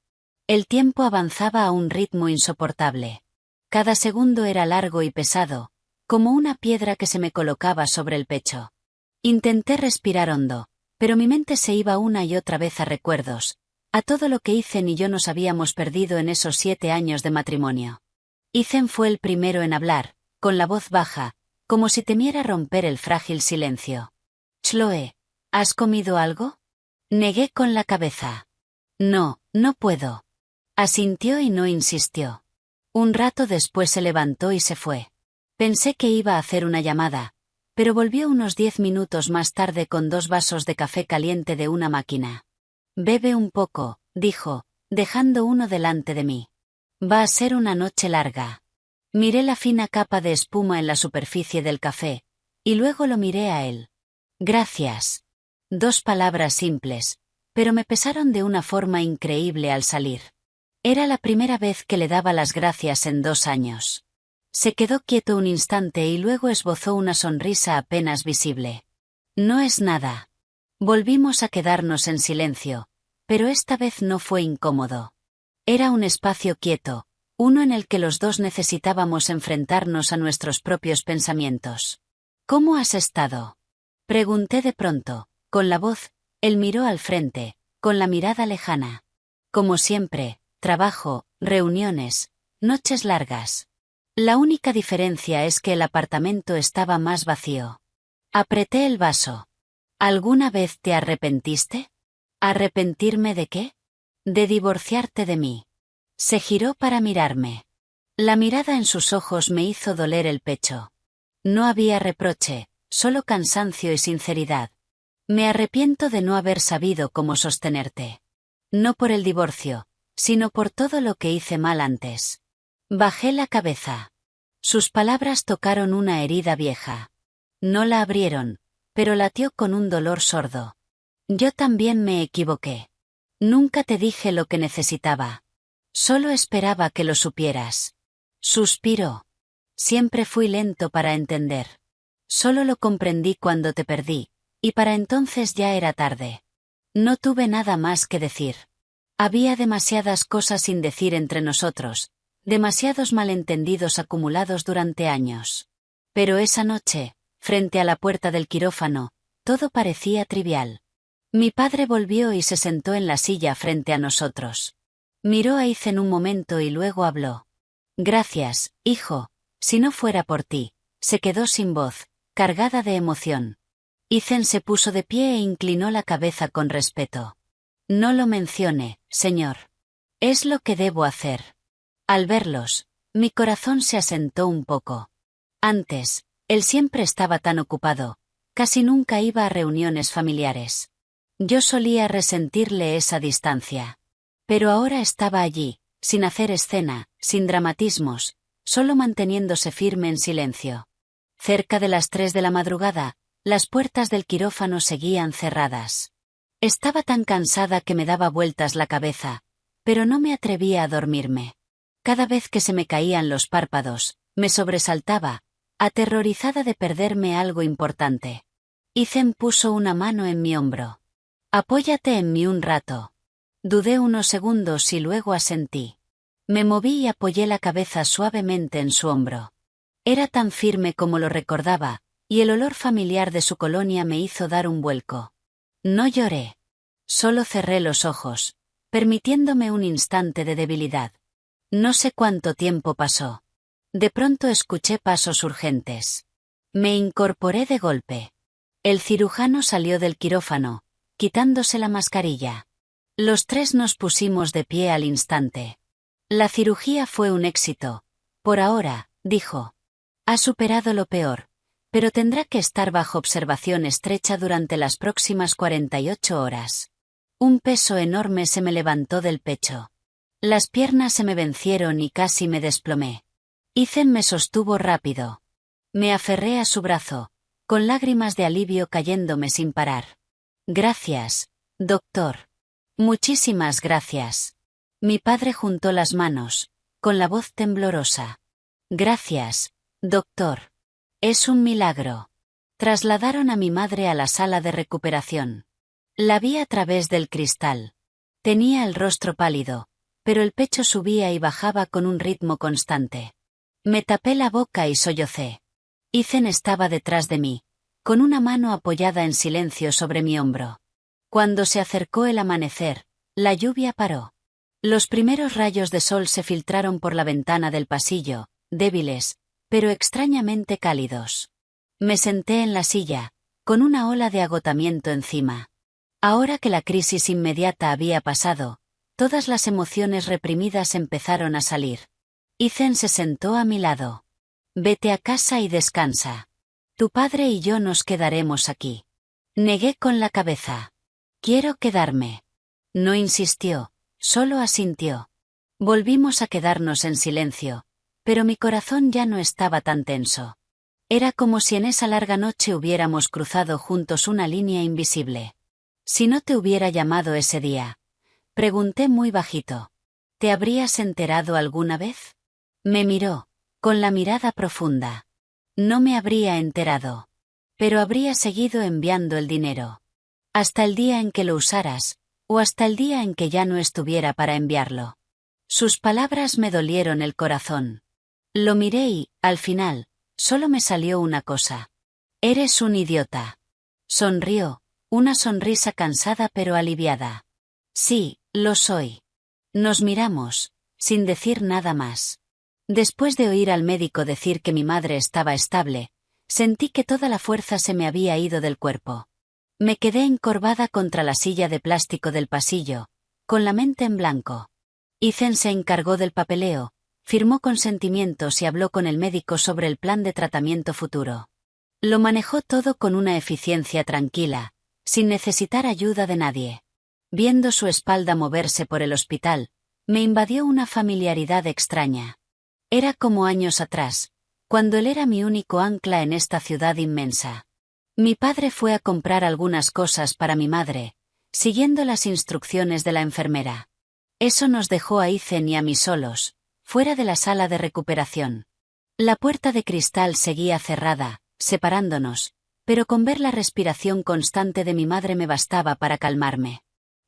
El tiempo avanzaba a un ritmo insoportable. Cada segundo era largo y pesado, como una piedra que se me colocaba sobre el pecho. Intenté respirar hondo, pero mi mente se iba una y otra vez a recuerdos, a todo lo que Ethan y yo nos habíamos perdido en esos 7 años de matrimonio. Ethan fue el primero en hablar, con la voz baja, como si temiera romper el frágil silencio. Chloe, ¿has comido algo? Negué con la cabeza. No, no puedo. Asintió y no insistió. Un rato después se levantó y se fue. Pensé que iba a hacer una llamada, pero volvió unos 10 minutos más tarde con 2 vasos de café caliente de una máquina. Bebe un poco, dijo, dejando uno delante de mí. Va a ser una noche larga. Miré la fina capa de espuma en la superficie del café, y luego lo miré a él. Gracias. 2 palabras simples, pero me pesaron de una forma increíble al salir. Era la primera vez que le daba las gracias en 2 años. Se quedó quieto un instante y luego esbozó una sonrisa apenas visible. No es nada. Volvimos a quedarnos en silencio, pero esta vez no fue incómodo. Era un espacio quieto, uno en el que los dos necesitábamos enfrentarnos a nuestros propios pensamientos. ¿Cómo has estado? Pregunté de pronto, con la voz. Él miró al frente, con la mirada lejana. Como siempre, trabajo, reuniones, noches largas. La única diferencia es que el apartamento estaba más vacío. Apreté el vaso. ¿Alguna vez te arrepentiste? ¿Arrepentirme de qué? De divorciarte de mí. Se giró para mirarme. La mirada en sus ojos me hizo doler el pecho. No había reproche, solo cansancio y sinceridad. Me arrepiento de no haber sabido cómo sostenerte. No por el divorcio, sino por todo lo que hice mal antes. Bajé la cabeza. Sus palabras tocaron una herida vieja. No la abrieron, pero latió con un dolor sordo. Yo también me equivoqué. Nunca te dije lo que necesitaba. Solo esperaba que lo supieras. Suspiró. Siempre fui lento para entender. Solo lo comprendí cuando te perdí, y para entonces ya era tarde. No tuve nada más que decir. Había demasiadas cosas sin decir entre nosotros, demasiados malentendidos acumulados durante años. Pero esa noche, frente a la puerta del quirófano, todo parecía trivial. Mi padre volvió y se sentó en la silla frente a nosotros. Miró a Ethan un momento y luego habló. Gracias, hijo, si no fuera por ti. Se quedó sin voz, cargada de emoción. Ethan se puso de pie e inclinó la cabeza con respeto. No lo mencione, señor. Es lo que debo hacer. Al verlos, mi corazón se asentó un poco. Antes, él siempre estaba tan ocupado, casi nunca iba a reuniones familiares. Yo solía resentirle esa distancia. Pero ahora estaba allí, sin hacer escena, sin dramatismos, solo manteniéndose firme en silencio. Cerca de las 3 de la madrugada, las puertas del quirófano seguían cerradas. Estaba tan cansada que me daba vueltas la cabeza, pero no me atrevía a dormirme. Cada vez que se me caían los párpados, me sobresaltaba, aterrorizada de perderme algo importante. Ethan puso una mano en mi hombro. Apóyate en mí un rato. Dudé unos segundos y luego asentí. Me moví y apoyé la cabeza suavemente en su hombro. Era tan firme como lo recordaba, y el olor familiar de su colonia me hizo dar un vuelco. No lloré. Solo cerré los ojos, permitiéndome un instante de debilidad. No sé cuánto tiempo pasó. De pronto escuché pasos urgentes. Me incorporé de golpe. El cirujano salió del quirófano, quitándose la mascarilla. Los 3 nos pusimos de pie al instante. La cirugía fue un éxito. Por ahora, dijo. Ha superado lo peor, pero tendrá que estar bajo observación estrecha durante las próximas 48 horas. Un peso enorme se me levantó del pecho. Las piernas se me vencieron y casi me desplomé. Ethan me sostuvo rápido. Me aferré a su brazo, con lágrimas de alivio cayéndome sin parar. Gracias, doctor. Muchísimas gracias. Mi padre juntó las manos, con la voz temblorosa. Gracias, doctor. Es un milagro. Trasladaron a mi madre a la sala de recuperación. La vi a través del cristal. Tenía el rostro pálido, pero el pecho subía y bajaba con un ritmo constante. Me tapé la boca y sollocé. Ethan estaba detrás de mí, con una mano apoyada en silencio sobre mi hombro. Cuando se acercó el amanecer, la lluvia paró. Los primeros rayos de sol se filtraron por la ventana del pasillo, débiles, pero extrañamente cálidos. Me senté en la silla, con una ola de agotamiento encima. Ahora que la crisis inmediata había pasado, todas las emociones reprimidas empezaron a salir. Ethan se sentó a mi lado. Vete a casa y descansa. Tu padre y yo nos quedaremos aquí. Negué con la cabeza. Quiero quedarme. No insistió, solo asintió. Volvimos a quedarnos en silencio, pero mi corazón ya no estaba tan tenso. Era como si en esa larga noche hubiéramos cruzado juntos una línea invisible. Si no te hubiera llamado ese día, pregunté muy bajito, ¿te habrías enterado alguna vez? Me miró, con la mirada profunda. No me habría enterado. Pero habría seguido enviando el dinero. Hasta el día en que lo usaras, o hasta el día en que ya no estuviera para enviarlo. Sus palabras me dolieron el corazón. Lo miré y, al final, solo me salió una cosa. Eres un idiota. Sonrió, una sonrisa cansada pero aliviada. Sí, lo soy. Nos miramos, sin decir nada más. Después de oír al médico decir que mi madre estaba estable, sentí que toda la fuerza se me había ido del cuerpo. Me quedé encorvada contra la silla de plástico del pasillo, con la mente en blanco. Ethan se encargó del papeleo, firmó consentimientos y habló con el médico sobre el plan de tratamiento futuro. Lo manejó todo con una eficiencia tranquila, sin necesitar ayuda de nadie. Viendo su espalda moverse por el hospital, me invadió una familiaridad extraña. Era como años atrás, cuando él era mi único ancla en esta ciudad inmensa. Mi padre fue a comprar algunas cosas para mi madre, siguiendo las instrucciones de la enfermera. Eso nos dejó a Ethan y a mí solos, fuera de la sala de recuperación. La puerta de cristal seguía cerrada, separándonos, pero con ver la respiración constante de mi madre me bastaba para calmarme.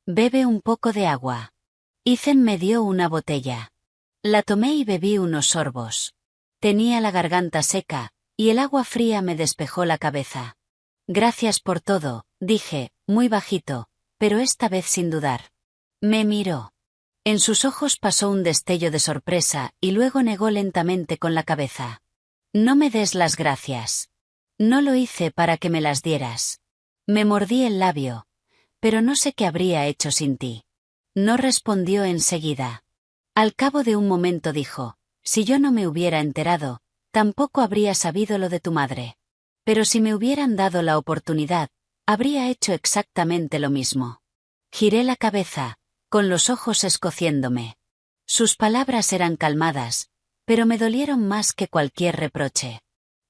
Bebe un poco de agua. Ethan me dio una botella. La tomé y bebí unos sorbos. Tenía la garganta seca, y el agua fría me despejó la cabeza. Gracias por todo, dije, muy bajito, pero esta vez sin dudar. Me miró. En sus ojos pasó un destello de sorpresa y luego negó lentamente con la cabeza. No me des las gracias. No lo hice para que me las dieras. Me mordí el labio, pero no sé qué habría hecho sin ti. No respondió enseguida. Al cabo de un momento dijo, si yo no me hubiera enterado, tampoco habría sabido lo de tu madre. Pero si me hubieran dado la oportunidad, habría hecho exactamente lo mismo. Giré la cabeza, con los ojos escociéndome. Sus palabras eran calmadas, pero me dolieron más que cualquier reproche.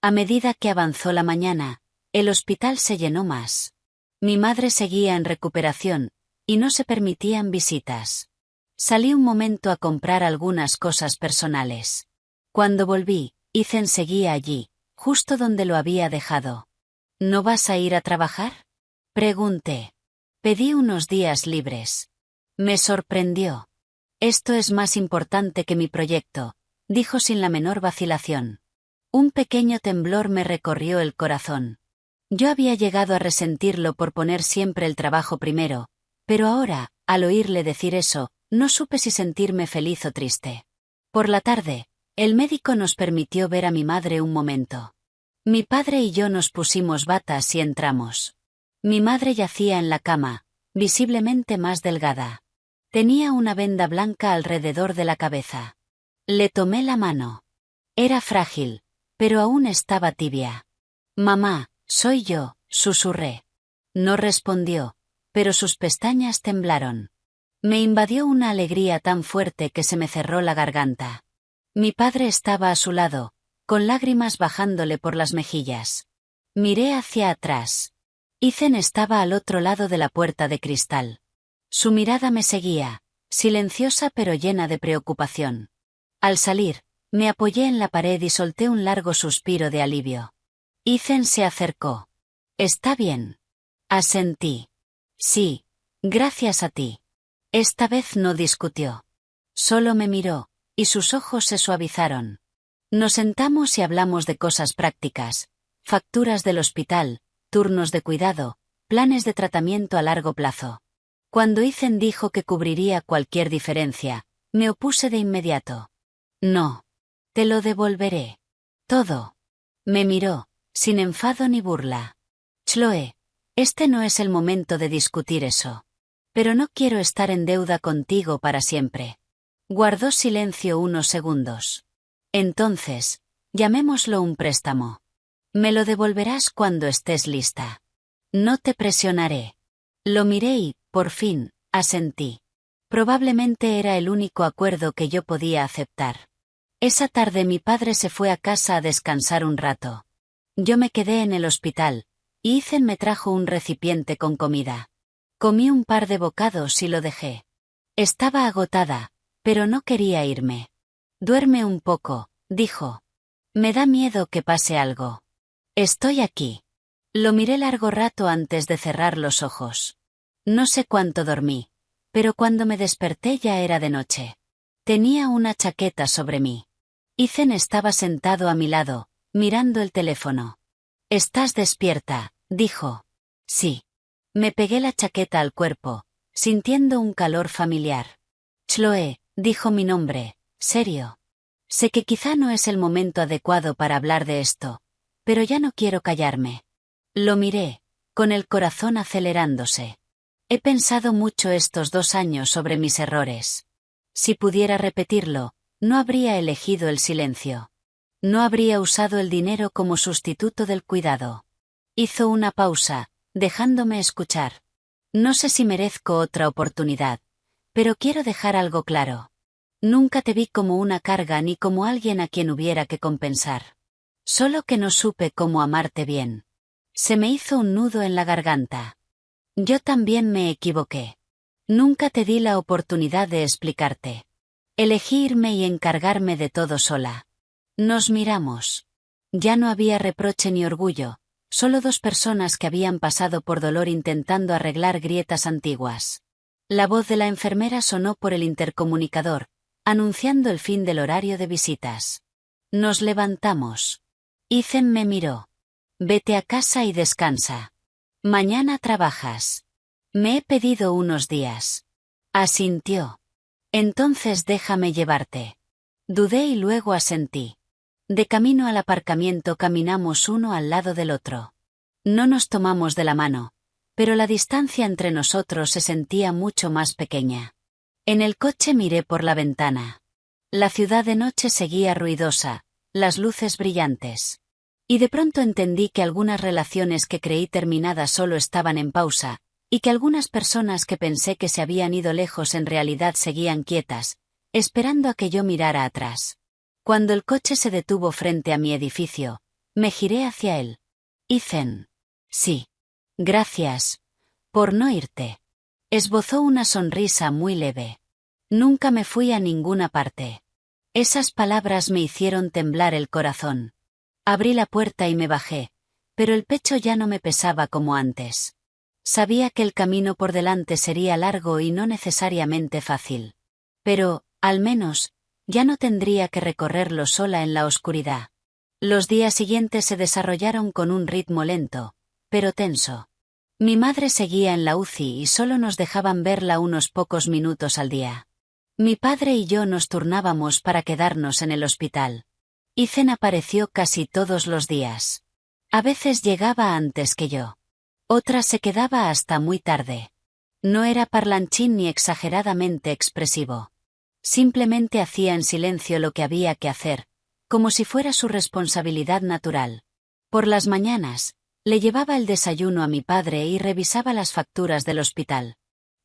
A medida que avanzó la mañana, el hospital se llenó más. Mi madre seguía en recuperación, y no se permitían visitas. Salí un momento a comprar algunas cosas personales. Cuando volví, Ethan seguía allí, justo donde lo había dejado. ¿No vas a ir a trabajar? Pregunté. Pedí unos días libres. Me sorprendió. Esto es más importante que mi proyecto, dijo sin la menor vacilación. Un pequeño temblor me recorrió el corazón. Yo había llegado a resentirlo por poner siempre el trabajo primero, pero ahora, al oírle decir eso, no supe si sentirme feliz o triste. Por la tarde, el médico nos permitió ver a mi madre un momento. Mi padre y yo nos pusimos batas y entramos. Mi madre yacía en la cama, visiblemente más delgada. Tenía una venda blanca alrededor de la cabeza. Le tomé la mano. Era frágil, pero aún estaba tibia. Mamá, soy yo, susurré. No respondió, pero sus pestañas temblaron. Me invadió una alegría tan fuerte que se me cerró la garganta. Mi padre estaba a su lado, con lágrimas bajándole por las mejillas. Miré hacia atrás. Ethan estaba al otro lado de la puerta de cristal. Su mirada me seguía, silenciosa pero llena de preocupación. Al salir, me apoyé en la pared y solté un largo suspiro de alivio. Ethan se acercó. ¿Está bien? Asentí. Sí, gracias a ti. Esta vez no discutió. Solo me miró, y sus ojos se suavizaron. Nos sentamos y hablamos de cosas prácticas, facturas del hospital, turnos de cuidado, planes de tratamiento a largo plazo. Cuando Ethan dijo que cubriría cualquier diferencia, me opuse de inmediato. No. Te lo devolveré. Todo. Me miró, sin enfado ni burla. Chloe, este no es el momento de discutir eso. Pero no quiero estar en deuda contigo para siempre. Guardó silencio unos segundos. Entonces, llamémoslo un préstamo. Me lo devolverás cuando estés lista. No te presionaré. Lo miré y, por fin, asentí. Probablemente era el único acuerdo que yo podía aceptar. Esa tarde mi padre se fue a casa a descansar un rato. Yo me quedé en el hospital, y Ethan me trajo un recipiente con comida. Comí un par de bocados y lo dejé. Estaba agotada, pero no quería irme. Duerme un poco, dijo. Me da miedo que pase algo. Estoy aquí. Lo miré largo rato antes de cerrar los ojos. No sé cuánto dormí, pero cuando me desperté ya era de noche. Tenía una chaqueta sobre mí. Ethan estaba sentado a mi lado, mirando el teléfono. «¿Estás despierta?», dijo. «Sí». Me pegué la chaqueta al cuerpo, sintiendo un calor familiar. «Chloe», dijo mi nombre, serio. Sé que quizá no es el momento adecuado para hablar de esto, pero ya no quiero callarme. Lo miré, con el corazón acelerándose. He pensado mucho estos 2 años sobre mis errores. Si pudiera repetirlo, no habría elegido el silencio. No habría usado el dinero como sustituto del cuidado. Hizo una pausa, dejándome escuchar. No sé si merezco otra oportunidad, pero quiero dejar algo claro. Nunca te vi como una carga ni como alguien a quien hubiera que compensar. Solo que no supe cómo amarte bien. Se me hizo un nudo en la garganta. Yo también me equivoqué. Nunca te di la oportunidad de explicarte. Elegí irme y encargarme de todo sola. Nos miramos. Ya no había reproche ni orgullo, solo 2 personas que habían pasado por dolor intentando arreglar grietas antiguas. La voz de la enfermera sonó por el intercomunicador, anunciando el fin del horario de visitas. Nos levantamos. Ethan me miró. «Vete a casa y descansa. Mañana trabajas». «Me he pedido unos días». Asintió. «Entonces déjame llevarte». Dudé y luego asentí. De camino al aparcamiento caminamos uno al lado del otro. No nos tomamos de la mano, pero la distancia entre nosotros se sentía mucho más pequeña. En el coche miré por la ventana. La ciudad de noche seguía ruidosa, las luces brillantes. Y de pronto entendí que algunas relaciones que creí terminadas solo estaban en pausa, y que algunas personas que pensé que se habían ido lejos en realidad seguían quietas, esperando a que yo mirara atrás. Cuando el coche se detuvo frente a mi edificio, me giré hacia él. «Ethan». «Sí. Gracias. Por no irte». Esbozó una sonrisa muy leve. «Nunca me fui a ninguna parte». Esas palabras me hicieron temblar el corazón. Abrí la puerta y me bajé, pero el pecho ya no me pesaba como antes. Sabía que el camino por delante sería largo y no necesariamente fácil. Pero, al menos, ya no tendría que recorrerlo sola en la oscuridad. Los días siguientes se desarrollaron con un ritmo lento, pero tenso. Mi madre seguía en la UCI y solo nos dejaban verla unos pocos minutos al día. Mi padre y yo nos turnábamos para quedarnos en el hospital. Ethan apareció casi todos los días. A veces llegaba antes que yo. Otras se quedaba hasta muy tarde. No era parlanchín ni exageradamente expresivo. Simplemente hacía en silencio lo que había que hacer, como si fuera su responsabilidad natural. Por las mañanas, le llevaba el desayuno a mi padre y revisaba las facturas del hospital.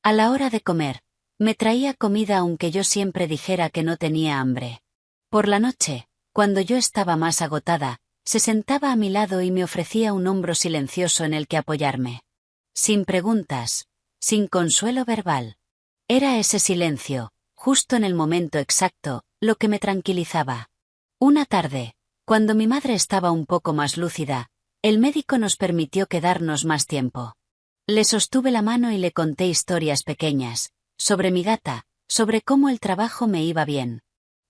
A la hora de comer, me traía comida aunque yo siempre dijera que no tenía hambre. Por la noche, cuando yo estaba más agotada, se sentaba a mi lado y me ofrecía un hombro silencioso en el que apoyarme. Sin preguntas, sin consuelo verbal. Era ese silencio, justo en el momento exacto, lo que me tranquilizaba. Una tarde, cuando mi madre estaba un poco más lúcida, el médico nos permitió quedarnos más tiempo. Le sostuve la mano y le conté historias pequeñas, sobre mi gata, sobre cómo el trabajo me iba bien.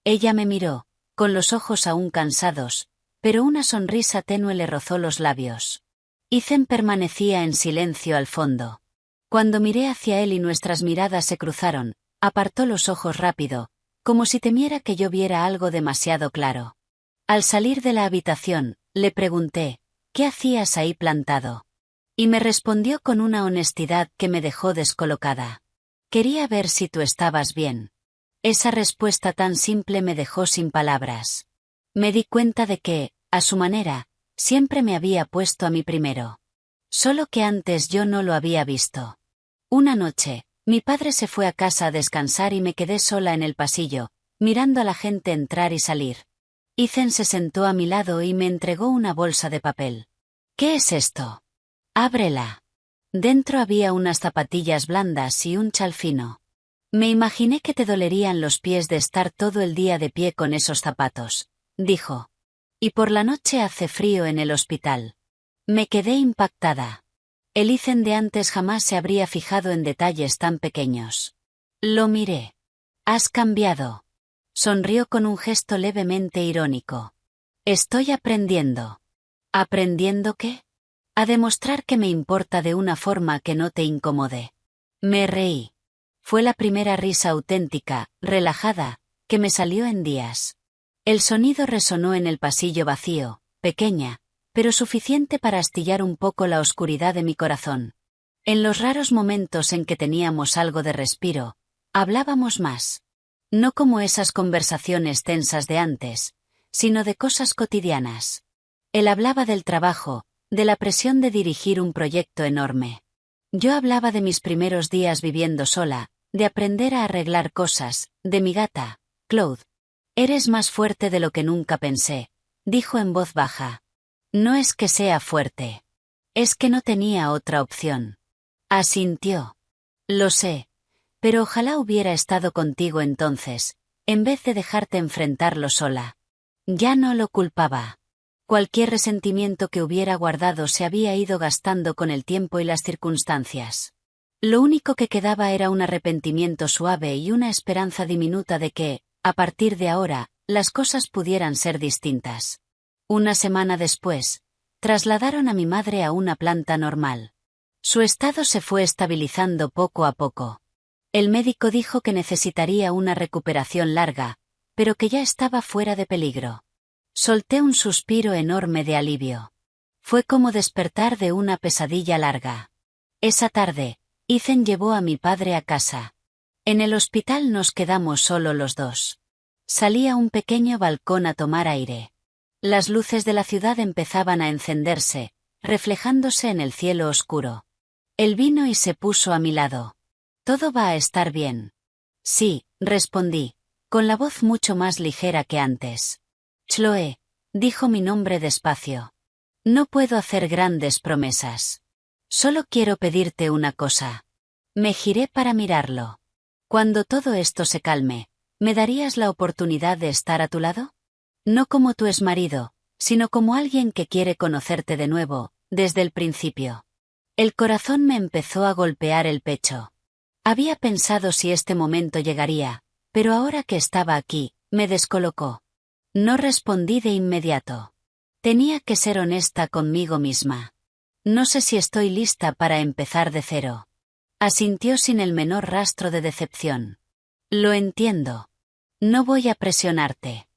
Ella me miró, con los ojos aún cansados, pero una sonrisa tenue le rozó los labios. Ethan permanecía en silencio al fondo. Cuando miré hacia él y nuestras miradas se cruzaron, apartó los ojos rápido, como si temiera que yo viera algo demasiado claro. Al salir de la habitación, le pregunté, ¿qué hacías ahí plantado? Y me respondió con una honestidad que me dejó descolocada. Quería ver si tú estabas bien. Esa respuesta tan simple me dejó sin palabras. Me di cuenta de que, a su manera, siempre me había puesto a mí primero. Solo que antes yo no lo había visto. Una noche, mi padre se fue a casa a descansar y me quedé sola en el pasillo, mirando a la gente entrar y salir. Ethan se sentó a mi lado y me entregó una bolsa de papel. ¿Qué es esto? Ábrela. Dentro había unas zapatillas blandas y un chal fino. Me imaginé que te dolerían los pies de estar todo el día de pie con esos zapatos, dijo. Y por la noche hace frío en el hospital. Me quedé impactada. El Ethan de antes jamás se habría fijado en detalles tan pequeños. Lo miré. Has cambiado. Sonrió con un gesto levemente irónico. Estoy aprendiendo. ¿Aprendiendo qué? A demostrar que me importa de una forma que no te incomode. Me reí. Fue la primera risa auténtica, relajada, que me salió en días. El sonido resonó en el pasillo vacío, pequeña, pero suficiente para astillar un poco la oscuridad de mi corazón. En los raros momentos en que teníamos algo de respiro, hablábamos más. No como esas conversaciones tensas de antes, sino de cosas cotidianas. Él hablaba del trabajo, de la presión de dirigir un proyecto enorme. Yo hablaba de mis primeros días viviendo sola, de aprender a arreglar cosas, de mi gata, Claude. Eres más fuerte de lo que nunca pensé, dijo en voz baja. No es que sea fuerte. Es que no tenía otra opción. Asintió. Lo sé. Pero ojalá hubiera estado contigo entonces, en vez de dejarte enfrentarlo sola. Ya no lo culpaba. Cualquier resentimiento que hubiera guardado se había ido gastando con el tiempo y las circunstancias. Lo único que quedaba era un arrepentimiento suave y una esperanza diminuta de que, a partir de ahora, las cosas pudieran ser distintas. Una semana después, trasladaron a mi madre a una planta normal. Su estado se fue estabilizando poco a poco. El médico dijo que necesitaría una recuperación larga, pero que ya estaba fuera de peligro. Solté un suspiro enorme de alivio. Fue como despertar de una pesadilla larga. Esa tarde, Ethan llevó a mi padre a casa. En el hospital nos quedamos solo los dos. Salí a un pequeño balcón a tomar aire. Las luces de la ciudad empezaban a encenderse, reflejándose en el cielo oscuro. Él vino y se puso a mi lado. «Todo va a estar bien». «Sí», respondí, con la voz mucho más ligera que antes. «Chloe», dijo mi nombre despacio. «No puedo hacer grandes promesas. Solo quiero pedirte una cosa». Me giré para mirarlo. «Cuando todo esto se calme, ¿me darías la oportunidad de estar a tu lado? No como tu exmarido, sino como alguien que quiere conocerte de nuevo, desde el principio». El corazón me empezó a golpear el pecho. Había pensado si este momento llegaría, pero ahora que estaba aquí, me descolocó. No respondí de inmediato. Tenía que ser honesta conmigo misma. No sé si estoy lista para empezar de cero. Asintió sin el menor rastro de decepción. Lo entiendo. No voy a presionarte.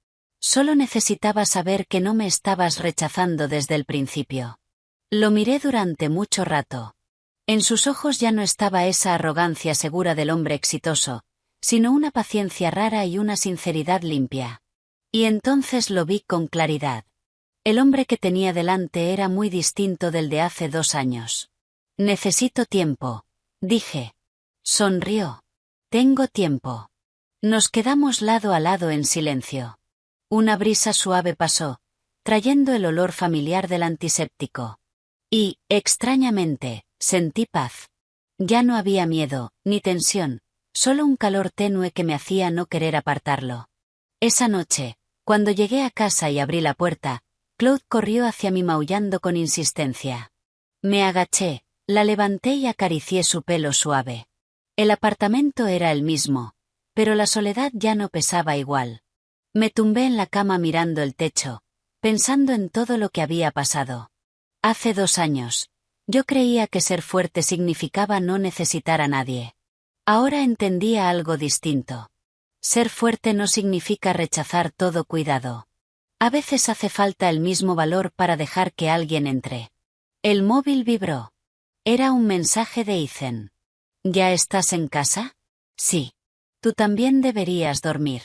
Solo necesitaba saber que no me estabas rechazando desde el principio. Lo miré durante mucho rato. En sus ojos ya no estaba esa arrogancia segura del hombre exitoso, sino una paciencia rara y una sinceridad limpia. Y entonces lo vi con claridad. El hombre que tenía delante era muy distinto del de hace 2 años. «Necesito tiempo», dije. Sonrió. «Tengo tiempo». Nos quedamos lado a lado en silencio. Una brisa suave pasó, trayendo el olor familiar del antiséptico. Y, extrañamente, sentí paz. Ya no había miedo, ni tensión, solo un calor tenue que me hacía no querer apartarlo. Esa noche, cuando llegué a casa y abrí la puerta, Claude corrió hacia mí maullando con insistencia. Me agaché, la levanté y acaricié su pelo suave. El apartamento era el mismo, pero la soledad ya no pesaba igual. Me tumbé en la cama mirando el techo, pensando en todo lo que había pasado. Hace 2 años, yo creía que ser fuerte significaba no necesitar a nadie. Ahora entendía algo distinto. Ser fuerte no significa rechazar todo cuidado. A veces hace falta el mismo valor para dejar que alguien entre. El móvil vibró. Era un mensaje de Ethan. ¿Ya estás en casa? Sí. Tú también deberías dormir.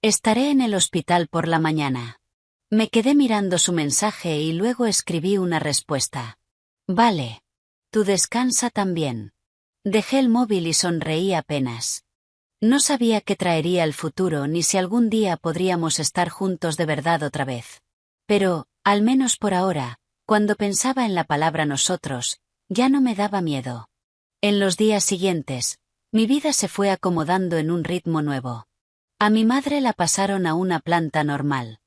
Estaré en el hospital por la mañana. Me quedé mirando su mensaje y luego escribí una respuesta. Vale. Tú descansa también. Dejé el móvil y sonreí apenas. No sabía qué traería el futuro ni si algún día podríamos estar juntos de verdad otra vez. Pero, al menos por ahora, cuando pensaba en la palabra nosotros, ya no me daba miedo. En los días siguientes, mi vida se fue acomodando en un ritmo nuevo. A mi madre la pasaron a una planta normal.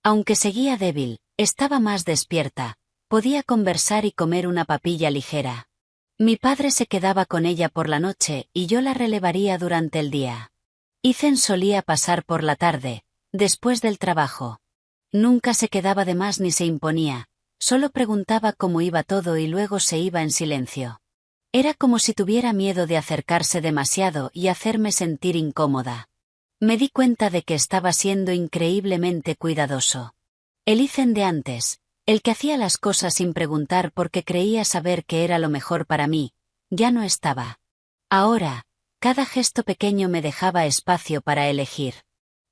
Aunque seguía débil, estaba más despierta, podía conversar y comer una papilla ligera. Mi padre se quedaba con ella por la noche y yo la relevaría durante el día. Ethan solía pasar por la tarde, después del trabajo. Nunca se quedaba de más ni se imponía, solo preguntaba cómo iba todo y luego se iba en silencio. Era como si tuviera miedo de acercarse demasiado y hacerme sentir incómoda. Me di cuenta de que estaba siendo increíblemente cuidadoso. El Ethan de antes, el que hacía las cosas sin preguntar porque creía saber que era lo mejor para mí, ya no estaba. Ahora, cada gesto pequeño me dejaba espacio para elegir.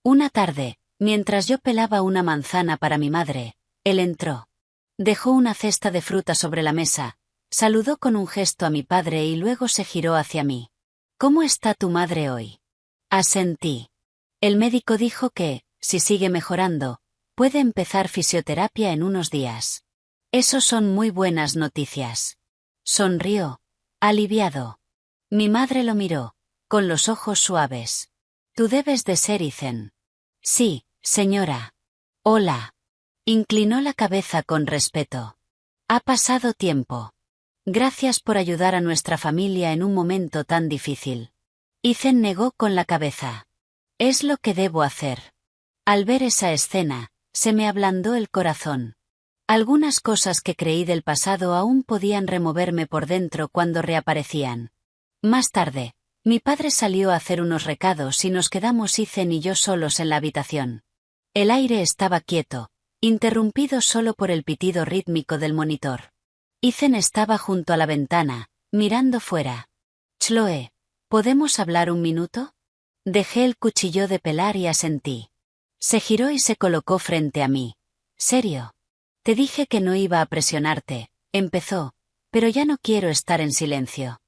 Una tarde, mientras yo pelaba una manzana para mi madre, él entró. Dejó una cesta de fruta sobre la mesa, saludó con un gesto a mi padre y luego se giró hacia mí. ¿Cómo está tu madre hoy? Asentí. El médico dijo que, si sigue mejorando, puede empezar fisioterapia en unos días. Eso son muy buenas noticias. Sonrió, aliviado. Mi madre lo miró, con los ojos suaves. Tú debes de ser Ethan. Sí, señora. Hola. Inclinó la cabeza con respeto. Ha pasado tiempo. Gracias por ayudar a nuestra familia en un momento tan difícil. Ethan negó con la cabeza. Es lo que debo hacer. Al ver esa escena, se me ablandó el corazón. Algunas cosas que creí del pasado aún podían removerme por dentro cuando reaparecían. Más tarde, mi padre salió a hacer unos recados y nos quedamos Ethan y yo solos en la habitación. El aire estaba quieto, interrumpido solo por el pitido rítmico del monitor. Ethan estaba junto a la ventana, mirando fuera. Chloe, ¿podemos hablar un minuto? Dejé el cuchillo de pelar y asentí. Se giró y se colocó frente a mí. ¿Serio? Te dije que no iba a presionarte, empezó, pero ya no quiero estar en silencio.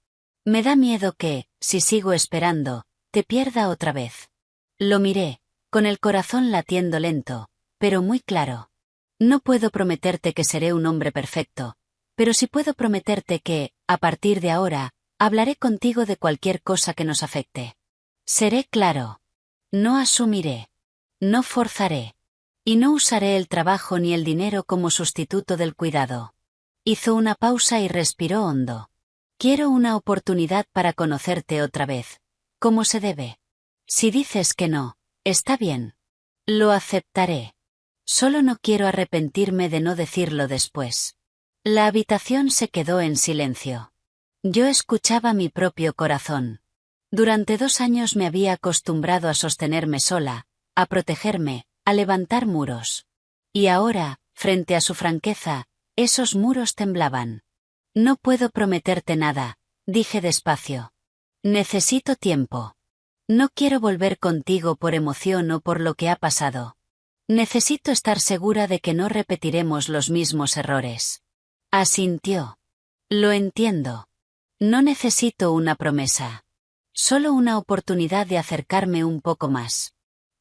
Me da miedo que, si sigo esperando, te pierda otra vez. Lo miré, con el corazón latiendo lento, pero muy claro. No puedo prometerte que seré un hombre perfecto, pero sí puedo prometerte que, a partir de ahora, hablaré contigo de cualquier cosa que nos afecte. Seré claro. No asumiré. No forzaré. Y no usaré el trabajo ni el dinero como sustituto del cuidado. Hizo una pausa y respiró hondo. Quiero una oportunidad para conocerte otra vez, como se debe. Si dices que no, está bien. Lo aceptaré. Solo no quiero arrepentirme de no decirlo después. La habitación se quedó en silencio. Yo escuchaba mi propio corazón. Durante 2 años me había acostumbrado a sostenerme sola, a protegerme, a levantar muros. Y ahora, frente a su franqueza, esos muros temblaban. No puedo prometerte nada, dije despacio. Necesito tiempo. No quiero volver contigo por emoción o por lo que ha pasado. Necesito estar segura de que no repetiremos los mismos errores. Asintió. Lo entiendo. No necesito una promesa. Solo una oportunidad de acercarme un poco más.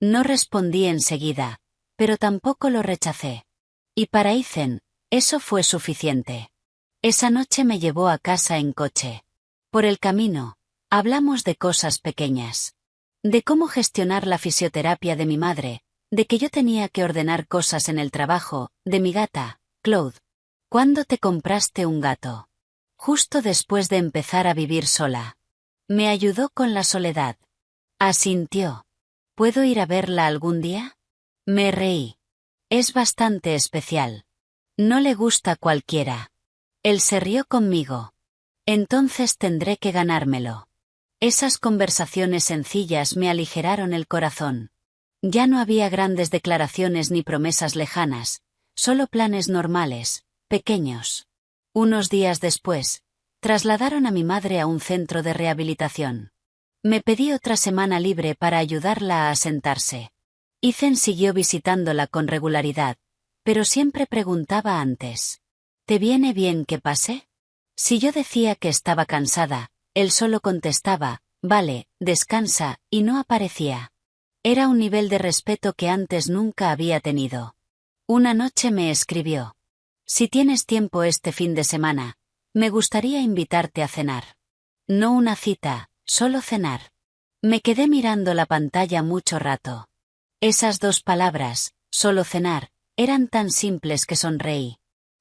No respondí enseguida, pero tampoco lo rechacé. Y para Ethan, eso fue suficiente. Esa noche me llevó a casa en coche. Por el camino, hablamos de cosas pequeñas. De cómo gestionar la fisioterapia de mi madre, de que yo tenía que ordenar cosas en el trabajo, de mi gata, Claude. ¿Cuándo te compraste un gato? Justo después de empezar a vivir sola. Me ayudó con la soledad. Asintió. ¿Puedo ir a verla algún día? Me reí. Es bastante especial. No le gusta cualquiera. Él se rió conmigo. Entonces tendré que ganármelo. Esas conversaciones sencillas me aligeraron el corazón. Ya no había grandes declaraciones ni promesas lejanas, solo planes normales, pequeños. Unos días después, trasladaron a mi madre a un centro de rehabilitación. Me pedí otra semana libre para ayudarla a asentarse. Ethan siguió visitándola con regularidad, pero siempre preguntaba antes. ¿Te viene bien que pase? Si yo decía que estaba cansada, él solo contestaba, vale, descansa, y no aparecía. Era un nivel de respeto que antes nunca había tenido. Una noche me escribió. Si tienes tiempo este fin de semana, me gustaría invitarte a cenar. No una cita, solo cenar. Me quedé mirando la pantalla mucho rato. Esas dos palabras, solo cenar, eran tan simples que sonreí.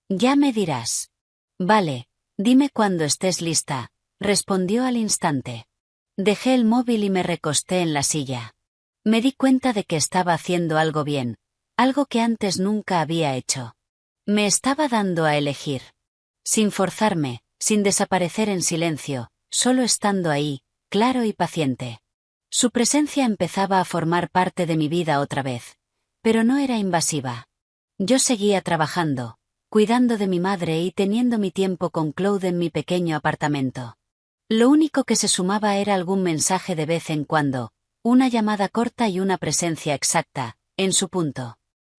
Ya me dirás. Vale, dime cuando estés lista, respondió al instante. Dejé el móvil y me recosté en la silla. Me di cuenta de que estaba haciendo algo bien, algo que antes nunca había hecho. Me estaba dando a elegir. Sin forzarme, sin desaparecer en silencio, solo estando ahí, claro y paciente. Su presencia empezaba a formar parte de mi vida otra vez, pero no era invasiva. Yo seguía trabajando, cuidando de mi madre y teniendo mi tiempo con Claude en mi pequeño apartamento. Lo único que se sumaba era algún mensaje de vez en cuando, una llamada corta y una presencia exacta, en su punto.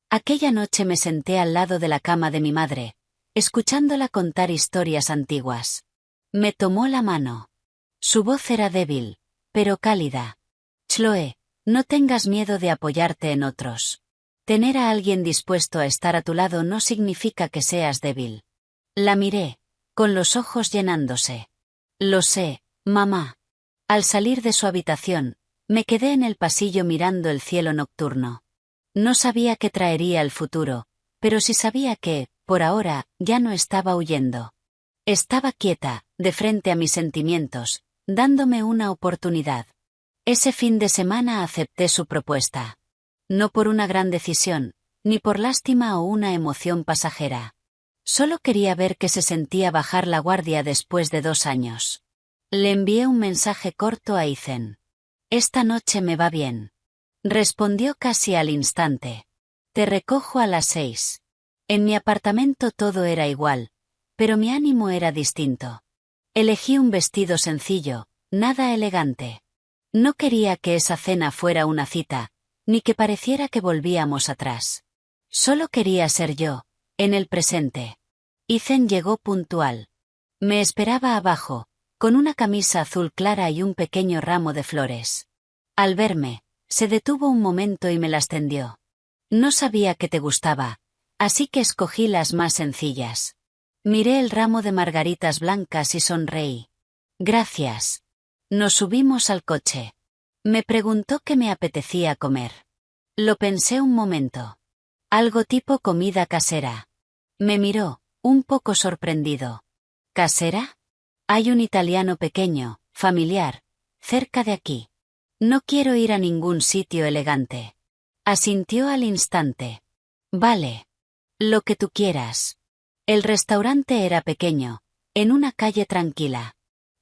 Aquella noche me senté al lado de la cama de mi madre, escuchándola contar historias antiguas. Me tomó la mano. Su voz era débil, pero cálida. Chloe, no tengas miedo de apoyarte en otros. Tener a alguien dispuesto a estar a tu lado no significa que seas débil. La miré, con los ojos llenándose. Lo sé, mamá. Al salir de su habitación, me quedé en el pasillo mirando el cielo nocturno. No sabía qué traería el futuro, pero sí sabía que, por ahora, ya no estaba huyendo. Estaba quieta, de frente a mis sentimientos, dándome una oportunidad. Ese fin de semana acepté su propuesta. No por una gran decisión, ni por lástima o una emoción pasajera. Solo quería ver qué se sentía bajar la guardia después de 2 años. Le envié un mensaje corto a Ethan. Esta noche me va bien. Respondió casi al instante. Te recojo a las 6. En mi apartamento todo era igual, pero mi ánimo era distinto. Elegí un vestido sencillo, nada elegante. No quería que esa cena fuera una cita, ni que pareciera que volvíamos atrás. Solo quería ser yo, en el presente. Ethan llegó puntual. Me esperaba abajo, con una camisa azul clara y un pequeño ramo de flores. Al verme, se detuvo un momento y me las tendió. No sabía que te gustaba, así que escogí las más sencillas. Miré el ramo de margaritas blancas y sonreí. Gracias. Nos subimos al coche. Me preguntó qué me apetecía comer. Lo pensé un momento. Algo tipo comida casera. Me miró, un poco sorprendido. ¿Casera? Hay un italiano pequeño, familiar, cerca de aquí. No quiero ir a ningún sitio elegante. Asintió al instante. Vale. Lo que tú quieras. El restaurante era pequeño, en una calle tranquila.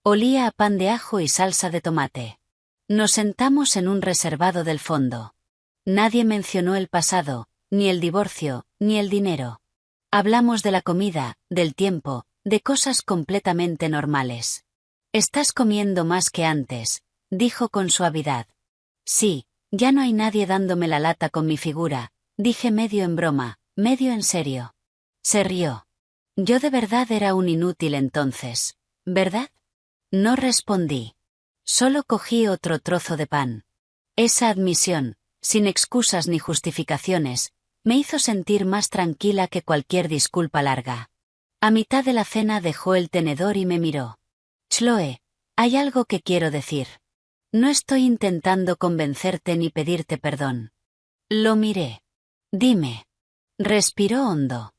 Olía a pan de ajo y salsa de tomate. Nos sentamos en un reservado del fondo. Nadie mencionó el pasado, ni el divorcio, ni el dinero. Hablamos de la comida, del tiempo, de cosas completamente normales. Estás comiendo más que antes, dijo con suavidad. Sí, ya no hay nadie dándome la lata con mi figura, dije medio en broma, medio en serio. Se rió. Yo de verdad era un inútil entonces, ¿verdad? No respondí. Solo cogí otro trozo de pan. Esa admisión, sin excusas ni justificaciones, me hizo sentir más tranquila que cualquier disculpa larga. A mitad de la cena dejó el tenedor y me miró. Chloe, hay algo que quiero decir. No estoy intentando convencerte ni pedirte perdón. Lo miré. Dime. Respiró hondo.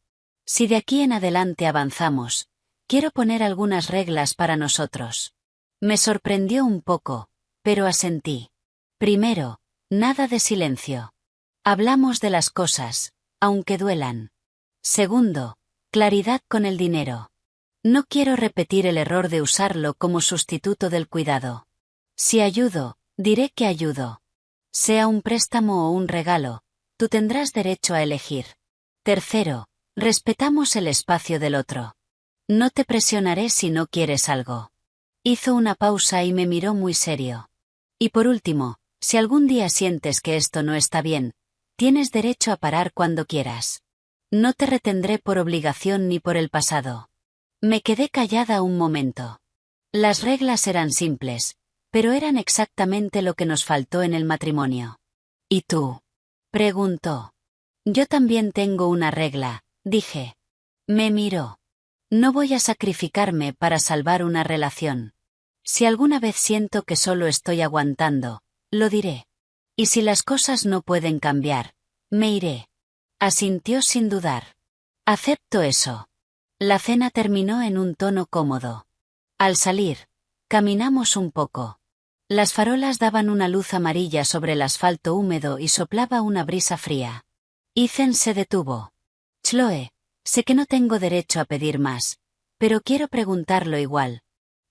Si de aquí en adelante avanzamos, quiero poner algunas reglas para nosotros. Me sorprendió un poco, pero asentí. Primero, nada de silencio. Hablamos de las cosas, aunque duelan. Segundo, claridad con el dinero. No quiero repetir el error de usarlo como sustituto del cuidado. Si ayudo, diré que ayudo. Sea un préstamo o un regalo, tú tendrás derecho a elegir. Tercero, respetamos el espacio del otro. No te presionaré si no quieres algo. Hizo una pausa y me miró muy serio. Y por último, si algún día sientes que esto no está bien, tienes derecho a parar cuando quieras. No te retendré por obligación ni por el pasado. Me quedé callada un momento. Las reglas eran simples, pero eran exactamente lo que nos faltó en el matrimonio. ¿Y tú? Preguntó. Yo también tengo una regla, dije. Me miró. No voy a sacrificarme para salvar una relación. Si alguna vez siento que solo estoy aguantando, lo diré. Y si las cosas no pueden cambiar, me iré. Asintió sin dudar. Acepto eso. La cena terminó en un tono cómodo. Al salir, caminamos un poco. Las farolas daban una luz amarilla sobre el asfalto húmedo y soplaba una brisa fría. Ethan se detuvo. Chloe, sé que no tengo derecho a pedir más, pero quiero preguntarlo igual.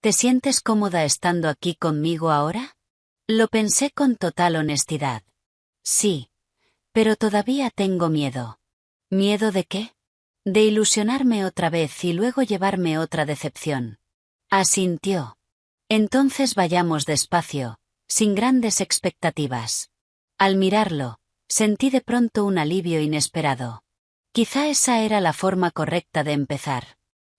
¿Te sientes cómoda estando aquí conmigo ahora? Lo pensé con total honestidad. Sí. Pero todavía tengo miedo. ¿Miedo de qué? De ilusionarme otra vez y luego llevarme otra decepción. Asintió. Entonces vayamos despacio, sin grandes expectativas. Al mirarlo, sentí de pronto un alivio inesperado. Quizá esa era la forma correcta de empezar.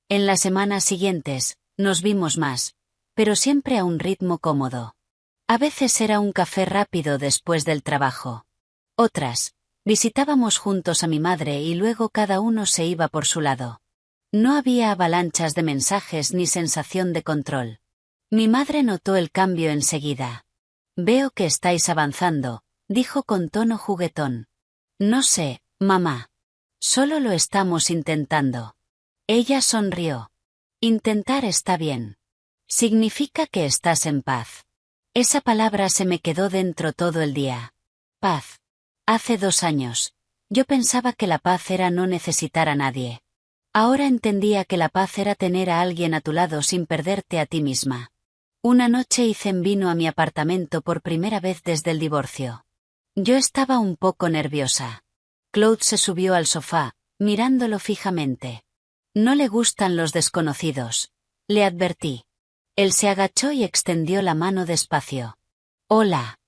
En las semanas siguientes, nos vimos más, pero siempre a un ritmo cómodo. A veces era un café rápido después del trabajo. Otras, visitábamos juntos a mi madre y luego cada uno se iba por su lado. No había avalanchas de mensajes ni sensación de control. Mi madre notó el cambio enseguida. Veo que estáis avanzando, dijo con tono juguetón. No sé, mamá. Solo lo estamos intentando. Ella sonrió. Intentar está bien. Significa que estás en paz. Esa palabra se me quedó dentro todo el día. Paz. Hace 2 años, yo pensaba que la paz era no necesitar a nadie. Ahora entendía que la paz era tener a alguien a tu lado sin perderte a ti misma. Una noche Ethan vino a mi apartamento por primera vez desde el divorcio. Yo estaba un poco nerviosa. Claude se subió al sofá, mirándolo fijamente. No le gustan los desconocidos, le advertí. Él se agachó y extendió la mano despacio. Hola.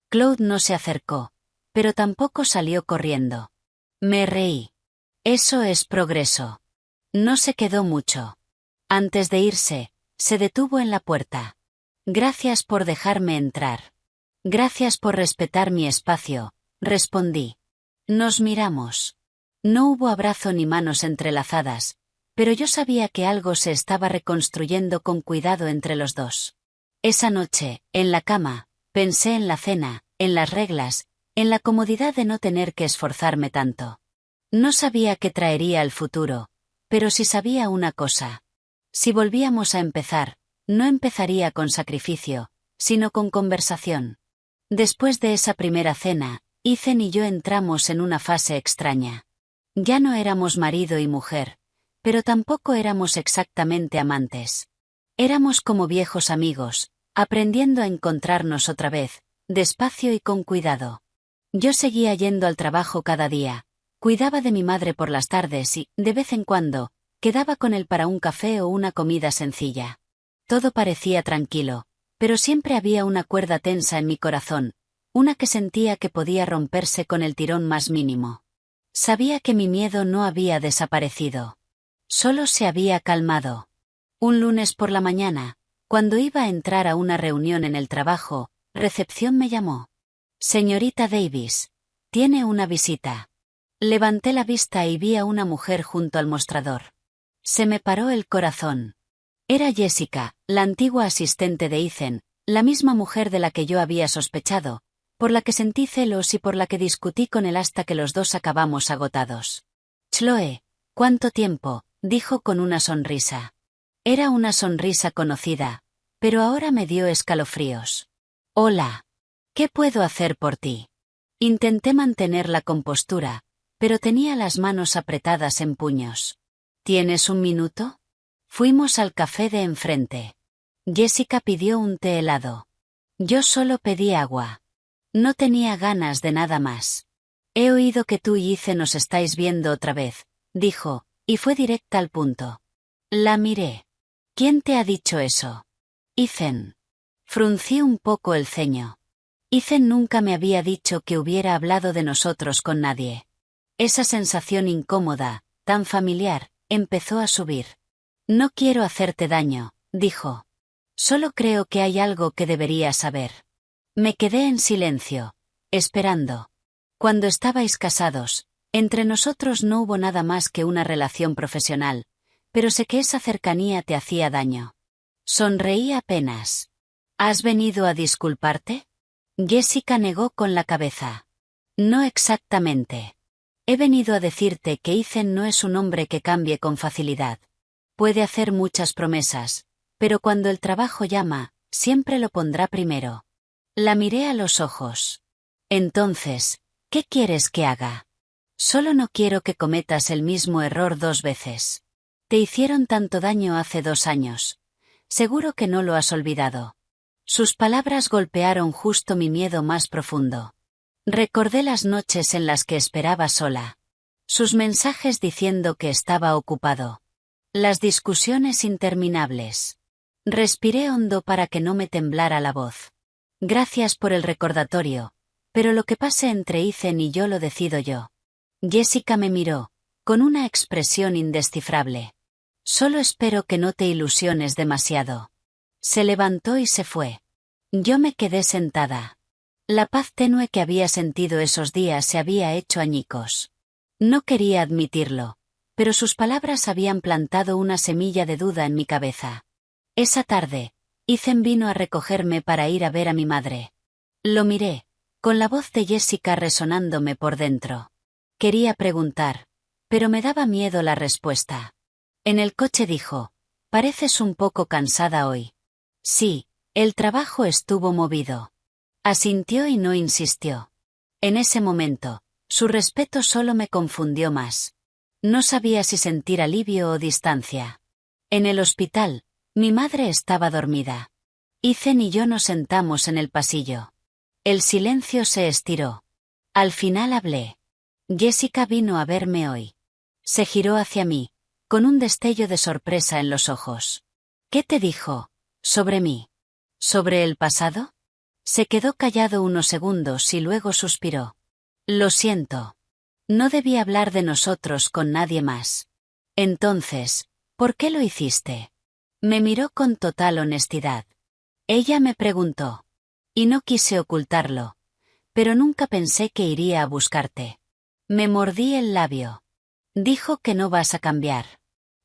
Claude no se acercó, pero tampoco salió corriendo. Me reí. Eso es progreso. No se quedó mucho. Antes de irse, se detuvo en la puerta. Gracias por dejarme entrar. Gracias por respetar mi espacio, respondí. Nos miramos. No hubo abrazo ni manos entrelazadas, pero yo sabía que algo se estaba reconstruyendo con cuidado entre los dos. Esa noche, en la cama, pensé en la cena, en las reglas, en la comodidad de no tener que esforzarme tanto. No sabía qué traería el futuro, pero sí sabía una cosa. Si volvíamos a empezar, no empezaría con sacrificio, sino con conversación. Después de esa primera cena, Ethan y yo entramos en una fase extraña. Ya no éramos marido y mujer, pero tampoco éramos exactamente amantes. Éramos como viejos amigos, aprendiendo a encontrarnos otra vez, despacio y con cuidado. Yo seguía yendo al trabajo cada día, cuidaba de mi madre por las tardes y, de vez en cuando, quedaba con él para un café o una comida sencilla. Todo parecía tranquilo, pero siempre había una cuerda tensa en mi corazón, una que sentía que podía romperse con el tirón más mínimo. Sabía que mi miedo no había desaparecido. Solo se había calmado. Un lunes por la mañana, cuando iba a entrar a una reunión en el trabajo, recepción me llamó. Señorita Davis, tiene una visita. Levanté la vista y vi a una mujer junto al mostrador. Se me paró el corazón. Era Jessica, la antigua asistente de Ethan, la misma mujer de la que yo había sospechado, por la que sentí celos y por la que discutí con él hasta que los dos acabamos agotados. Chloe, ¿cuánto tiempo?, dijo con una sonrisa. Era una sonrisa conocida, pero ahora me dio escalofríos. Hola. ¿Qué puedo hacer por ti? Intenté mantener la compostura, pero tenía las manos apretadas en puños. ¿Tienes un minuto? Fuimos al café de enfrente. Jessica pidió un té helado. Yo solo pedí agua. No tenía ganas de nada más. He oído que tú y Ethan os estáis viendo otra vez, dijo, y fue directa al punto. La miré. ¿Quién te ha dicho eso? Ethan. Fruncí un poco el ceño. Ethan nunca me había dicho que hubiera hablado de nosotros con nadie. Esa sensación incómoda, tan familiar, empezó a subir. No quiero hacerte daño, dijo. Solo creo que hay algo que deberías saber. Me quedé en silencio, esperando. Cuando estabais casados, entre nosotros no hubo nada más que una relación profesional, pero sé que esa cercanía te hacía daño. Sonreí apenas. ¿Has venido a disculparte? Jessica negó con la cabeza. No exactamente. He venido a decirte que Ethan no es un hombre que cambie con facilidad. Puede hacer muchas promesas, pero cuando el trabajo llama, siempre lo pondrá primero. La miré a los ojos. Entonces, ¿qué quieres que haga? Solo no quiero que cometas el mismo error 2 veces. Te hicieron tanto daño hace 2 años. Seguro que no lo has olvidado. Sus palabras golpearon justo mi miedo más profundo. Recordé las noches en las que esperaba sola. Sus mensajes diciendo que estaba ocupado. Las discusiones interminables. Respiré hondo para que no me temblara la voz. Gracias por el recordatorio, pero lo que pase entre Ethan y yo lo decido yo. Jessica me miró, con una expresión indescifrable. Solo espero que no te ilusiones demasiado. Se levantó y se fue. Yo me quedé sentada. La paz tenue que había sentido esos días se había hecho añicos. No quería admitirlo, pero sus palabras habían plantado una semilla de duda en mi cabeza. Esa tarde, Ethan vino a recogerme para ir a ver a mi madre. Lo miré, con la voz de Jessica resonándome por dentro. Quería preguntar, pero me daba miedo la respuesta. En el coche dijo, pareces un poco cansada hoy. Sí, el trabajo estuvo movido. Asintió y no insistió. En ese momento, su respeto solo me confundió más. No sabía si sentir alivio o distancia. En el hospital, mi madre estaba dormida. Ethan y yo nos sentamos en el pasillo. El silencio se estiró. Al final hablé. Jessica vino a verme hoy. Se giró hacia mí, con un destello de sorpresa en los ojos. ¿Qué te dijo? ¿Sobre mí? ¿Sobre el pasado? Se quedó callado unos segundos y luego suspiró. Lo siento. No debí hablar de nosotros con nadie más. Entonces, ¿por qué lo hiciste? Me miró con total honestidad. Ella me preguntó. Y no quise ocultarlo. Pero nunca pensé que iría a buscarte. Me mordí el labio. Dijo que no vas a cambiar.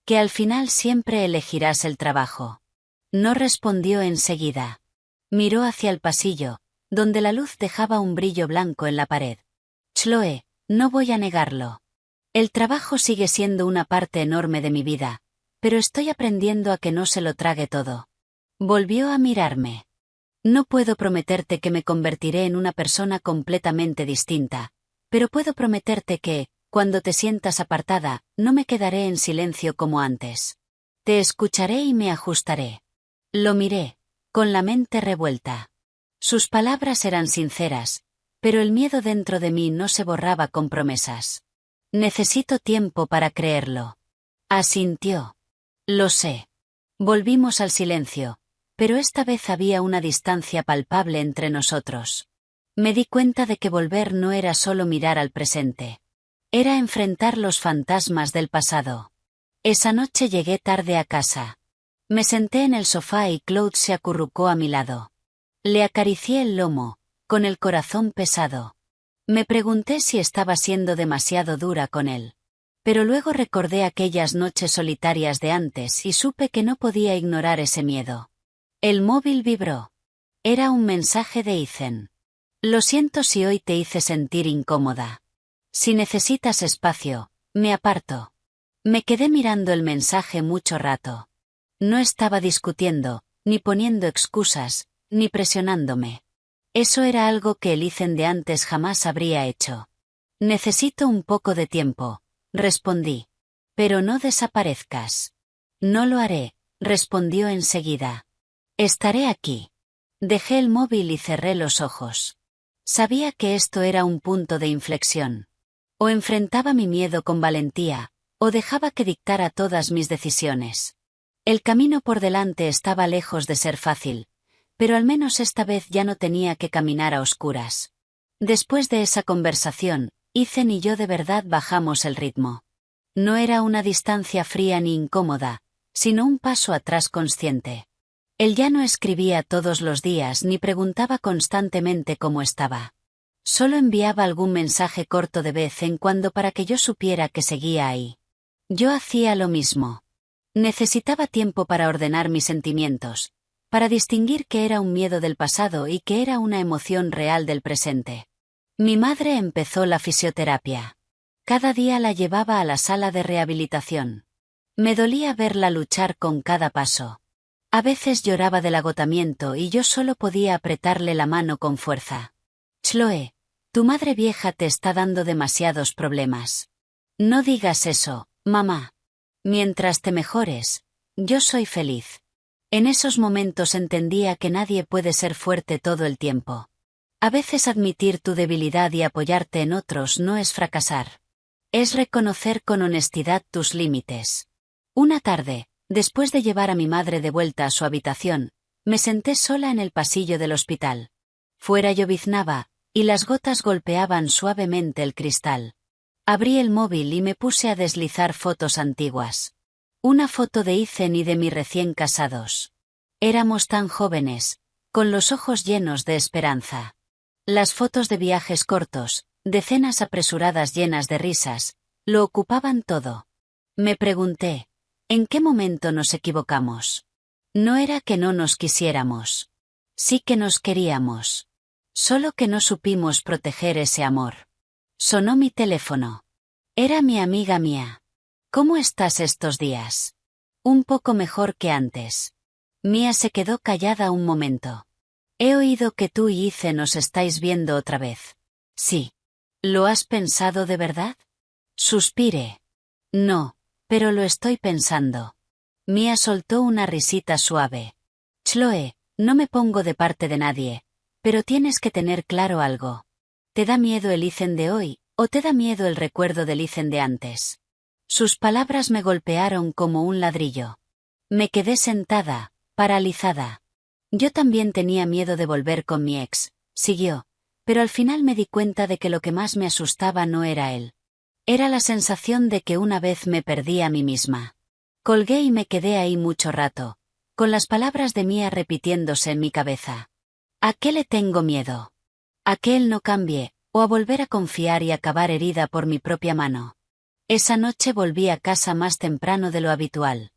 Que al final siempre elegirás el trabajo. No respondió enseguida. Miró hacia el pasillo, donde la luz dejaba un brillo blanco en la pared. Chloe, no voy a negarlo. El trabajo sigue siendo una parte enorme de mi vida, pero estoy aprendiendo a que no se lo trague todo. Volvió a mirarme. No puedo prometerte que me convertiré en una persona completamente distinta, pero puedo prometerte que, cuando te sientas apartada, no me quedaré en silencio como antes. Te escucharé y me ajustaré. Lo miré, con la mente revuelta. Sus palabras eran sinceras, pero el miedo dentro de mí no se borraba con promesas. Necesito tiempo para creerlo. Asintió. Lo sé. Volvimos al silencio, pero esta vez había una distancia palpable entre nosotros. Me di cuenta de que volver no era solo mirar al presente. Era enfrentar los fantasmas del pasado. Esa noche llegué tarde a casa. Me senté en el sofá y Claude se acurrucó a mi lado. Le acaricié el lomo, con el corazón pesado. Me pregunté si estaba siendo demasiado dura con él. Pero luego recordé aquellas noches solitarias de antes y supe que no podía ignorar ese miedo. El móvil vibró. Era un mensaje de Ethan. Lo siento si hoy te hice sentir incómoda. Si necesitas espacio, me aparto. Me quedé mirando el mensaje mucho rato. No estaba discutiendo, ni poniendo excusas, ni presionándome. Eso era algo que el Ethan de antes jamás habría hecho. Necesito un poco de tiempo, respondí. Pero no desaparezcas. No lo haré, respondió enseguida. Estaré aquí. Dejé el móvil y cerré los ojos. Sabía que esto era un punto de inflexión. O enfrentaba mi miedo con valentía, o dejaba que dictara todas mis decisiones. El camino por delante estaba lejos de ser fácil, pero al menos esta vez ya no tenía que caminar a oscuras. Después de esa conversación, Ethan y yo de verdad bajamos el ritmo. No era una distancia fría ni incómoda, sino un paso atrás consciente. Él ya no escribía todos los días ni preguntaba constantemente cómo estaba. Solo enviaba algún mensaje corto de vez en cuando para que yo supiera que seguía ahí. Yo hacía lo mismo. Necesitaba tiempo para ordenar mis sentimientos, para distinguir qué era un miedo del pasado y qué era una emoción real del presente. Mi madre empezó la fisioterapia. Cada día la llevaba a la sala de rehabilitación. Me dolía verla luchar con cada paso. A veces lloraba del agotamiento y yo solo podía apretarle la mano con fuerza. Chloe, tu madre vieja te está dando demasiados problemas. No digas eso, mamá. Mientras te mejores, yo soy feliz. En esos momentos entendía que nadie puede ser fuerte todo el tiempo. A veces admitir tu debilidad y apoyarte en otros no es fracasar. Es reconocer con honestidad tus límites. Una tarde, después de llevar a mi madre de vuelta a su habitación, me senté sola en el pasillo del hospital. Fuera lloviznaba, y las gotas golpeaban suavemente el cristal. Abrí el móvil y me puse a deslizar fotos antiguas. Una foto de Ethan y de mí recién casados. Éramos tan jóvenes, con los ojos llenos de esperanza. Las fotos de viajes cortos, de cenas apresuradas llenas de risas, lo ocupaban todo. Me pregunté, ¿en qué momento nos equivocamos? No era que no nos quisiéramos. Sí que nos queríamos. Solo que no supimos proteger ese amor. Sonó mi teléfono. Era mi amiga Mia. ¿Cómo estás estos días? Un poco mejor que antes. Mia se quedó callada un momento. He oído que tú y Ethan os estáis viendo otra vez. Sí. ¿Lo has pensado de verdad? Suspiré. No, pero lo estoy pensando. Mia soltó una risita suave. Chloe, no me pongo de parte de nadie, pero tienes que tener claro algo. ¿Te da miedo el Ethan de hoy, o te da miedo el recuerdo del Ethan de antes? Sus palabras me golpearon como un ladrillo. Me quedé sentada, paralizada. Yo también tenía miedo de volver con mi ex, siguió, pero al final me di cuenta de que lo que más me asustaba no era él. Era la sensación de que una vez me perdí a mí misma. Colgué y me quedé ahí mucho rato, con las palabras de Mia repitiéndose en mi cabeza. ¿A qué le tengo miedo? ¿A que él no cambie, o a volver a confiar y acabar herida por mi propia mano? Esa noche volví a casa más temprano de lo habitual.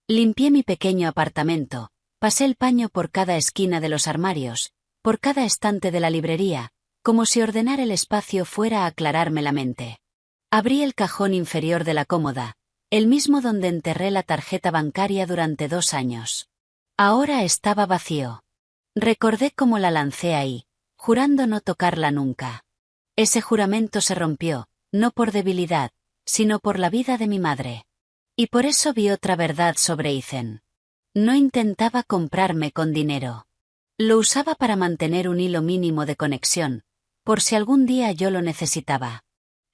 Limpié mi pequeño apartamento, pasé el paño por cada esquina de los armarios, por cada estante de la librería, como si ordenar el espacio fuera a aclararme la mente. Abrí el cajón inferior de la cómoda, el mismo donde enterré la tarjeta bancaria durante 2 años. Ahora estaba vacío. Recordé cómo la lancé ahí, jurando no tocarla nunca. Ese juramento se rompió, no por debilidad, sino por la vida de mi madre. Y por eso vi otra verdad sobre Ethan. No intentaba comprarme con dinero. Lo usaba para mantener un hilo mínimo de conexión, por si algún día yo lo necesitaba.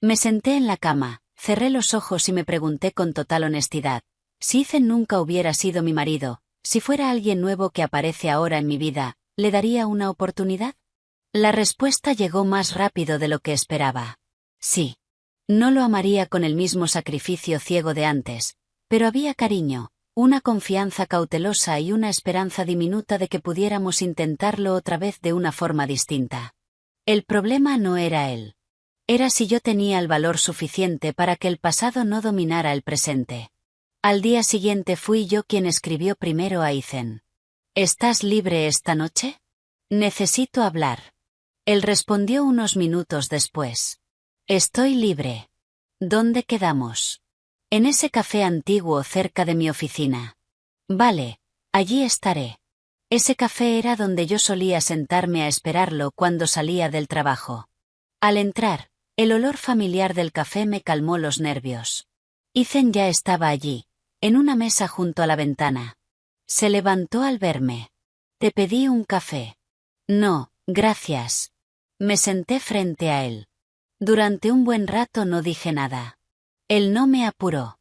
Me senté en la cama, cerré los ojos y me pregunté con total honestidad, si Ethan nunca hubiera sido mi marido, si fuera alguien nuevo que aparece ahora en mi vida, ¿le daría una oportunidad? La respuesta llegó más rápido de lo que esperaba. Sí. No lo amaría con el mismo sacrificio ciego de antes, pero había cariño, una confianza cautelosa y una esperanza diminuta de que pudiéramos intentarlo otra vez de una forma distinta. El problema no era él. Era si yo tenía el valor suficiente para que el pasado no dominara el presente. Al día siguiente fui yo quien escribió primero a Ethan. ¿Estás libre esta noche? Necesito hablar. Él respondió unos minutos después. Estoy libre. ¿Dónde quedamos? En ese café antiguo cerca de mi oficina. Vale, allí estaré. Ese café era donde yo solía sentarme a esperarlo cuando salía del trabajo. Al entrar, el olor familiar del café me calmó los nervios. Ethan ya estaba allí, en una mesa junto a la ventana. Se levantó al verme. ¿Te pedí un café? No, gracias. Me senté frente a él. Durante un buen rato no dije nada. Él no me apuró.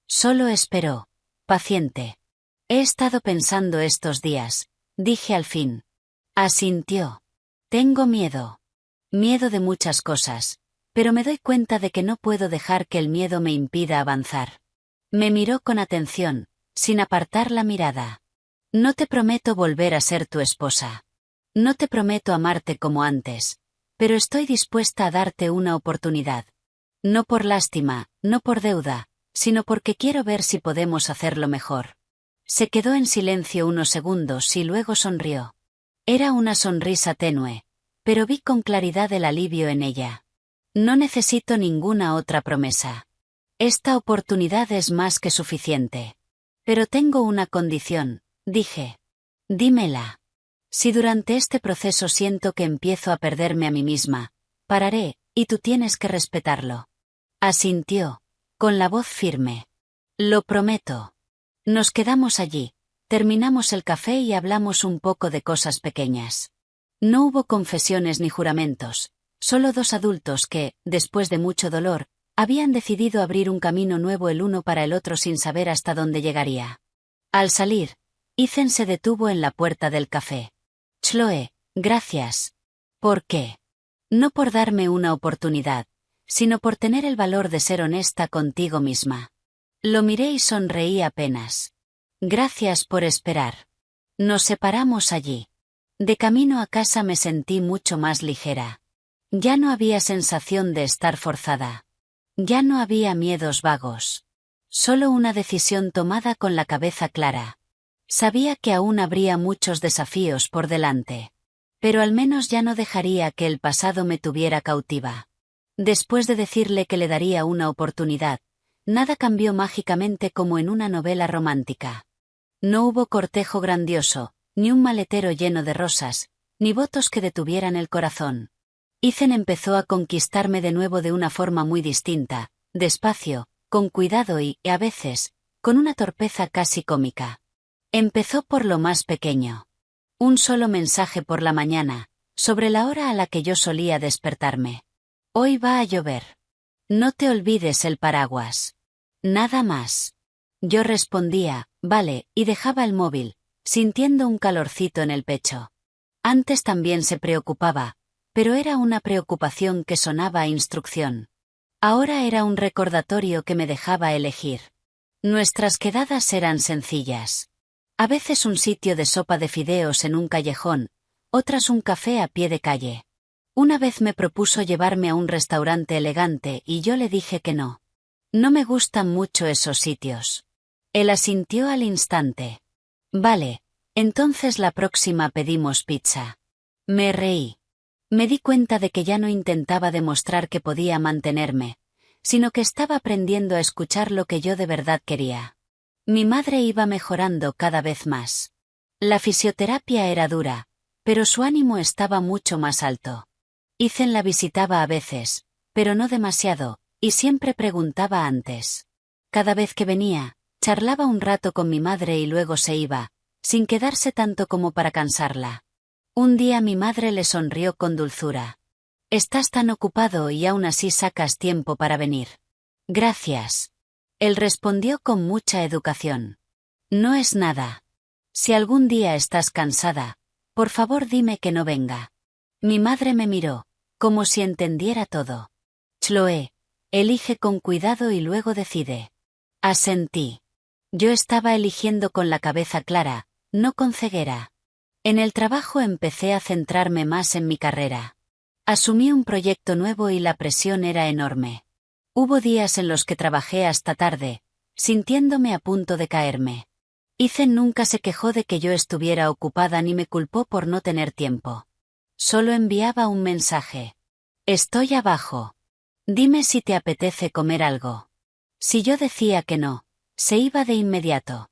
Solo esperó, paciente. He estado pensando estos días, dije al fin. Asintió. Tengo miedo. Miedo de muchas cosas, pero me doy cuenta de que no puedo dejar que el miedo me impida avanzar. Me miró con atención, sin apartar la mirada. No te prometo volver a ser tu esposa. No te prometo amarte como antes, pero estoy dispuesta a darte una oportunidad. No por lástima, no por deuda, sino porque quiero ver si podemos hacerlo mejor. Se quedó en silencio unos segundos y luego sonrió. Era una sonrisa tenue, pero vi con claridad el alivio en ella. No necesito ninguna otra promesa. Esta oportunidad es más que suficiente. Pero tengo una condición, dije. Dímela. Si durante este proceso siento que empiezo a perderme a mí misma, pararé, y tú tienes que respetarlo. Asintió, con la voz firme. Lo prometo. Nos quedamos allí, terminamos el café y hablamos un poco de cosas pequeñas. No hubo confesiones ni juramentos, solo dos adultos que, después de mucho dolor, habían decidido abrir un camino nuevo el uno para el otro sin saber hasta dónde llegaría. Al salir, Ethan se detuvo en la puerta del café. Chloe, gracias. ¿Por qué? No por darme una oportunidad, sino por tener el valor de ser honesta contigo misma. Lo miré y sonreí apenas. Gracias por esperar. Nos separamos allí. De camino a casa me sentí mucho más ligera. Ya no había sensación de estar forzada. Ya no había miedos vagos. Solo una decisión tomada con la cabeza clara. Sabía que aún habría muchos desafíos por delante. Pero al menos ya no dejaría que el pasado me tuviera cautiva. Después de decirle que le daría una oportunidad, nada cambió mágicamente como en una novela romántica. No hubo cortejo grandioso, ni un maletero lleno de rosas, ni votos que detuvieran el corazón. Ethan empezó a conquistarme de nuevo de una forma muy distinta, despacio, con cuidado y, a veces, con una torpeza casi cómica. Empezó por lo más pequeño. Un solo mensaje por la mañana, sobre la hora a la que yo solía despertarme. Hoy va a llover. No te olvides el paraguas. Nada más. Yo respondía, vale, y dejaba el móvil, sintiendo un calorcito en el pecho. Antes también se preocupaba, pero era una preocupación que sonaba a instrucción. Ahora era un recordatorio que me dejaba elegir. Nuestras quedadas eran sencillas. A veces un sitio de sopa de fideos en un callejón, otras un café a pie de calle. Una vez me propuso llevarme a un restaurante elegante y yo le dije que no. No me gustan mucho esos sitios. Él asintió al instante. Vale, entonces la próxima pedimos pizza. Me reí. Me di cuenta de que ya no intentaba demostrar que podía mantenerme, sino que estaba aprendiendo a escuchar lo que yo de verdad quería. Mi madre iba mejorando cada vez más. La fisioterapia era dura, pero su ánimo estaba mucho más alto. Ethan la visitaba a veces, pero no demasiado, y siempre preguntaba antes. Cada vez que venía, charlaba un rato con mi madre y luego se iba, sin quedarse tanto como para cansarla. Un día mi madre le sonrió con dulzura. Estás tan ocupado y aún así sacas tiempo para venir. Gracias. Él respondió con mucha educación. No es nada. Si algún día estás cansada, por favor dime que no venga. Mi madre me miró, como si entendiera todo. Chloe, elige con cuidado y luego decide. Asentí. Yo estaba eligiendo con la cabeza clara, no con ceguera. En el trabajo empecé a centrarme más en mi carrera. Asumí un proyecto nuevo y la presión era enorme. Hubo días en los que trabajé hasta tarde, sintiéndome a punto de caerme. Ethan nunca se quejó de que yo estuviera ocupada ni me culpó por no tener tiempo. Solo enviaba un mensaje. Estoy abajo. Dime si te apetece comer algo. Si yo decía que no, se iba de inmediato.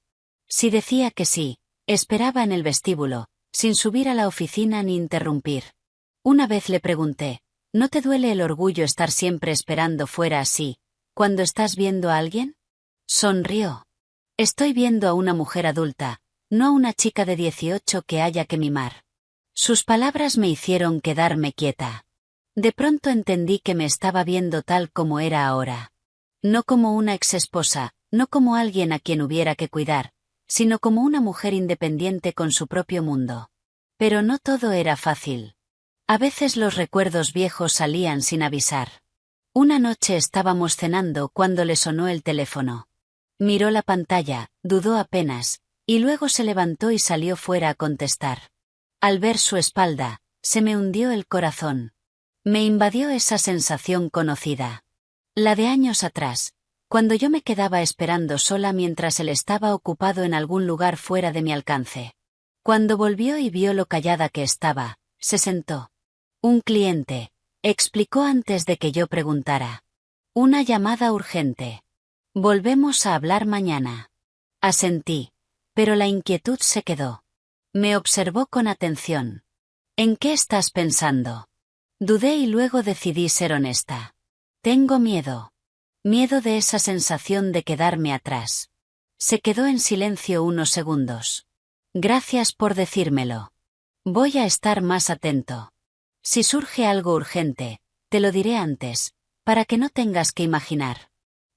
Si decía que sí, esperaba en el vestíbulo, sin subir a la oficina ni interrumpir. Una vez le pregunté, ¿no te duele el orgullo estar siempre esperando fuera así, cuando estás viendo a alguien? Sonrió. Estoy viendo a una mujer adulta, no a una chica de 18 que haya que mimar. Sus palabras me hicieron quedarme quieta. De pronto entendí que me estaba viendo tal como era ahora. No como una exesposa, no como alguien a quien hubiera que cuidar, sino como una mujer independiente con su propio mundo. Pero no todo era fácil. A veces los recuerdos viejos salían sin avisar. Una noche estábamos cenando cuando le sonó el teléfono. Miró la pantalla, dudó apenas, y luego se levantó y salió fuera a contestar. Al ver su espalda, se me hundió el corazón. Me invadió esa sensación conocida. La de años atrás, cuando yo me quedaba esperando sola mientras él estaba ocupado en algún lugar fuera de mi alcance. Cuando volvió y vio lo callada que estaba, se sentó. Un cliente, explicó antes de que yo preguntara. Una llamada urgente. Volvemos a hablar mañana. Asentí, pero la inquietud se quedó. Me observó con atención. ¿En qué estás pensando? Dudé y luego decidí ser honesta. Tengo miedo. Miedo de esa sensación de quedarme atrás. Se quedó en silencio unos segundos. Gracias por decírmelo. Voy a estar más atento. Si surge algo urgente, te lo diré antes, para que no tengas que imaginar.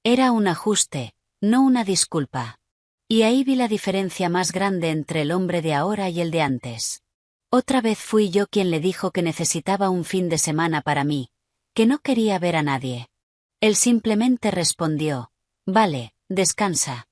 Era un ajuste, no una disculpa. Y ahí vi la diferencia más grande entre el hombre de ahora y el de antes. Otra vez fui yo quien le dijo que necesitaba un fin de semana para mí, que no quería ver a nadie. Él simplemente respondió, vale, descansa.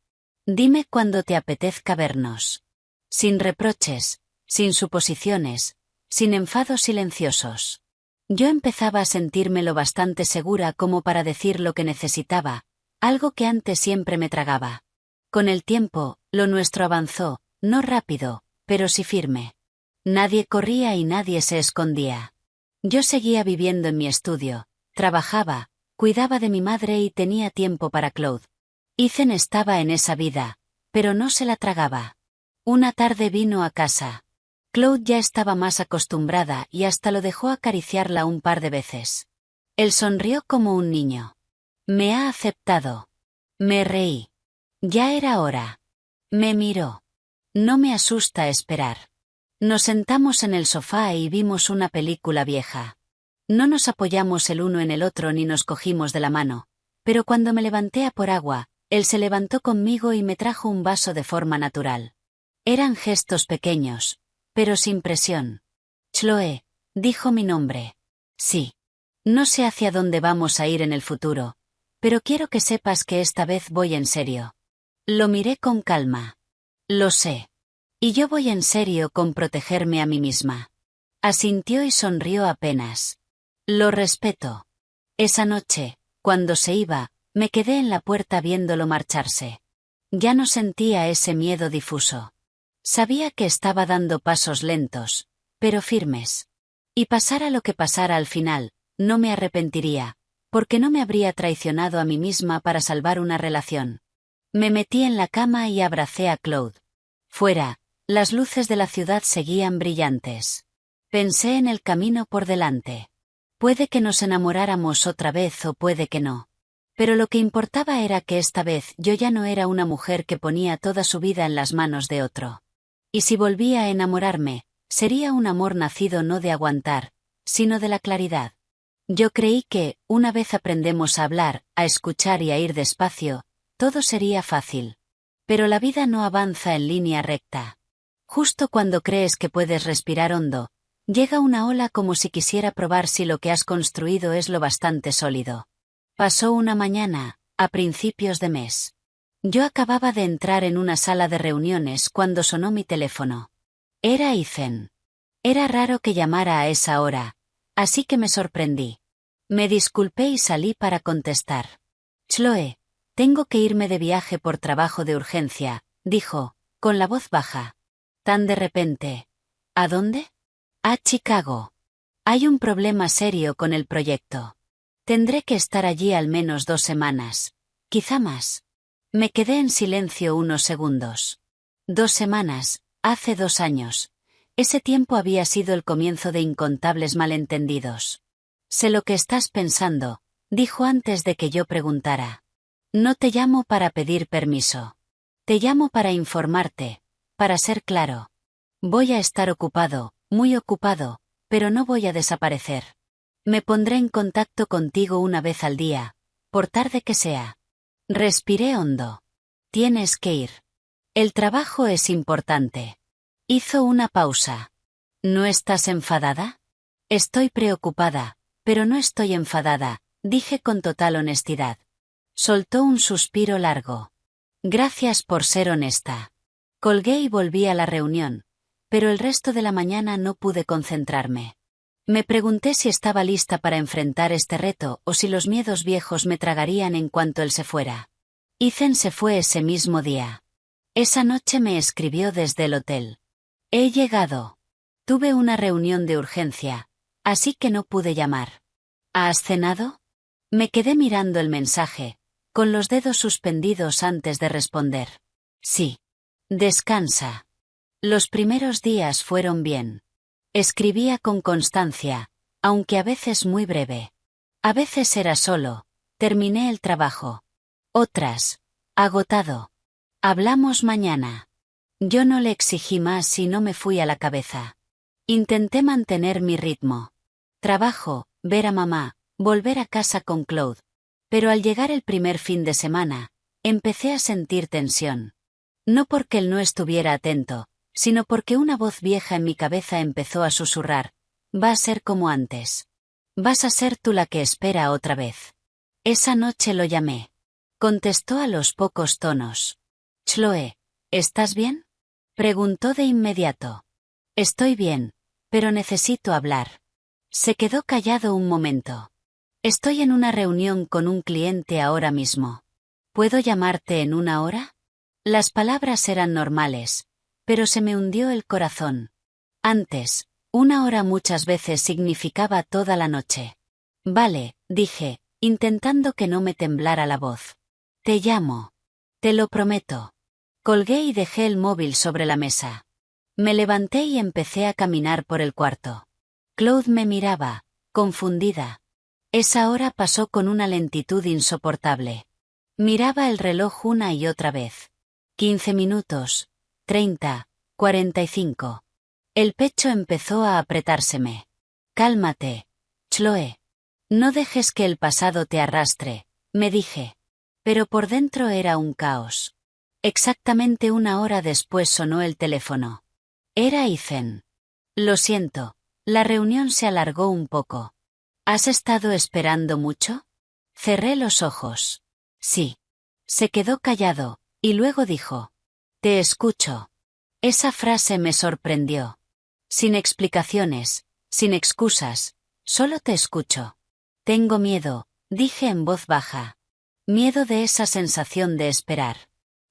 Dime cuándo te apetezca vernos. Sin reproches, sin suposiciones, sin enfados silenciosos. Yo empezaba a sentirme lo bastante segura como para decir lo que necesitaba, algo que antes siempre me tragaba. Con el tiempo, lo nuestro avanzó, no rápido, pero sí firme. Nadie corría y nadie se escondía. Yo seguía viviendo en mi estudio, trabajaba, cuidaba de mi madre y tenía tiempo para Claude. Ethan estaba en esa vida, pero no se la tragaba. Una tarde vino a casa. Claude ya estaba más acostumbrada y hasta lo dejó acariciarla un par de veces. Él sonrió como un niño. Me ha aceptado. Me reí. Ya era hora. Me miró. No me asusta esperar. Nos sentamos en el sofá y vimos una película vieja. No nos apoyamos el uno en el otro ni nos cogimos de la mano, pero cuando me levanté a por agua, él se levantó conmigo y me trajo un vaso de forma natural. Eran gestos pequeños, pero sin presión. Chloe, dijo mi nombre. Sí. No sé hacia dónde vamos a ir en el futuro, pero quiero que sepas que esta vez voy en serio. Lo miré con calma. Lo sé. Y yo voy en serio con protegerme a mí misma. Asintió y sonrió apenas. Lo respeto. Esa noche, cuando se iba, me quedé en la puerta viéndolo marcharse. Ya no sentía ese miedo difuso. Sabía que estaba dando pasos lentos, pero firmes. Y pasara lo que pasara al final, no me arrepentiría, porque no me habría traicionado a mí misma para salvar una relación. Me metí en la cama y abracé a Claude. Fuera, las luces de la ciudad seguían brillantes. Pensé en el camino por delante. Puede que nos enamoráramos otra vez o puede que no. Pero lo que importaba era que esta vez yo ya no era una mujer que ponía toda su vida en las manos de otro. Y si volvía a enamorarme, sería un amor nacido no de aguantar, sino de la claridad. Yo creí que, una vez aprendemos a hablar, a escuchar y a ir despacio, todo sería fácil. Pero la vida no avanza en línea recta. Justo cuando crees que puedes respirar hondo, llega una ola como si quisiera probar si lo que has construido es lo bastante sólido. Pasó una mañana, a principios de mes. Yo acababa de entrar en una sala de reuniones cuando sonó mi teléfono. Era Ethan. Era raro que llamara a esa hora, así que me sorprendí. Me disculpé y salí para contestar. Chloe, tengo que irme de viaje por trabajo de urgencia, dijo, con la voz baja. Tan de repente. ¿A dónde? A Chicago. Hay un problema serio con el proyecto. Tendré que estar allí al menos 2 semanas, quizá más. Me quedé en silencio unos segundos. 2 semanas, hace 2 años. Ese tiempo había sido el comienzo de incontables malentendidos. Sé lo que estás pensando, dijo antes de que yo preguntara. No te llamo para pedir permiso. Te llamo para informarte, para ser claro. Voy a estar ocupado, muy ocupado, pero no voy a desaparecer. Me pondré en contacto contigo una vez al día, por tarde que sea. Respiré hondo. Tienes que ir. El trabajo es importante. Hizo una pausa. ¿No estás enfadada? Estoy preocupada, pero no estoy enfadada, dije con total honestidad. Soltó un suspiro largo. Gracias por ser honesta. Colgué y volví a la reunión, pero el resto de la mañana no pude concentrarme. Me pregunté si estaba lista para enfrentar este reto o si los miedos viejos me tragarían en cuanto él se fuera. Ethan se fue ese mismo día. Esa noche me escribió desde el hotel. He llegado. Tuve una reunión de urgencia, así que no pude llamar. ¿Has cenado? Me quedé mirando el mensaje, con los dedos suspendidos antes de responder. Sí. Descansa. Los primeros días fueron bien. Escribía con constancia, aunque a veces muy breve. A veces era solo, terminé el trabajo. Otras, agotado. Hablamos mañana. Yo no le exigí más y no me fui a la cabeza. Intenté mantener mi ritmo. Trabajo, ver a mamá, volver a casa con Claude. Pero al llegar el primer fin de semana, empecé a sentir tensión. No porque él no estuviera atento, sino porque una voz vieja en mi cabeza empezó a susurrar. Va a ser como antes. Vas a ser tú la que espera otra vez. Esa noche lo llamé. Contestó a los pocos tonos. Chloe, ¿estás bien? Preguntó de inmediato. Estoy bien, pero necesito hablar. Se quedó callado un momento. Estoy en una reunión con un cliente ahora mismo. ¿Puedo llamarte en una hora? Las palabras eran normales, pero se me hundió el corazón. Antes, una hora muchas veces significaba toda la noche. Vale, dije, intentando que no me temblara la voz. Te llamo. Te lo prometo. Colgué y dejé el móvil sobre la mesa. Me levanté y empecé a caminar por el cuarto. Claude me miraba, confundida. Esa hora pasó con una lentitud insoportable. Miraba el reloj una y otra vez. 15 minutos, 30, 45. El pecho empezó a apretárseme. Cálmate, Chloe. No dejes que el pasado te arrastre, me dije. Pero por dentro era un caos. Exactamente una hora después sonó el teléfono. Era Ethan. Lo siento, la reunión se alargó un poco. ¿Has estado esperando mucho? Cerré los ojos. Sí. Se quedó callado, y luego dijo. Te escucho. Esa frase me sorprendió. Sin explicaciones, sin excusas, solo te escucho. Tengo miedo, dije en voz baja. Miedo de esa sensación de esperar.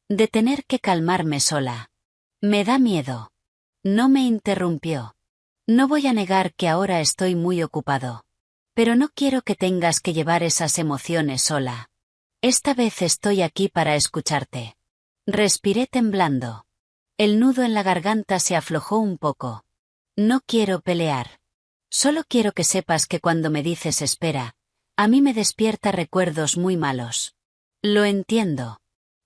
De tener que calmarme sola. Me da miedo. No me interrumpió. No voy a negar que ahora estoy muy ocupado. Pero no quiero que tengas que llevar esas emociones sola. Esta vez estoy aquí para escucharte. Respiré temblando. El nudo en la garganta se aflojó un poco. No quiero pelear. Solo quiero que sepas que cuando me dices espera, a mí me despierta recuerdos muy malos. Lo entiendo.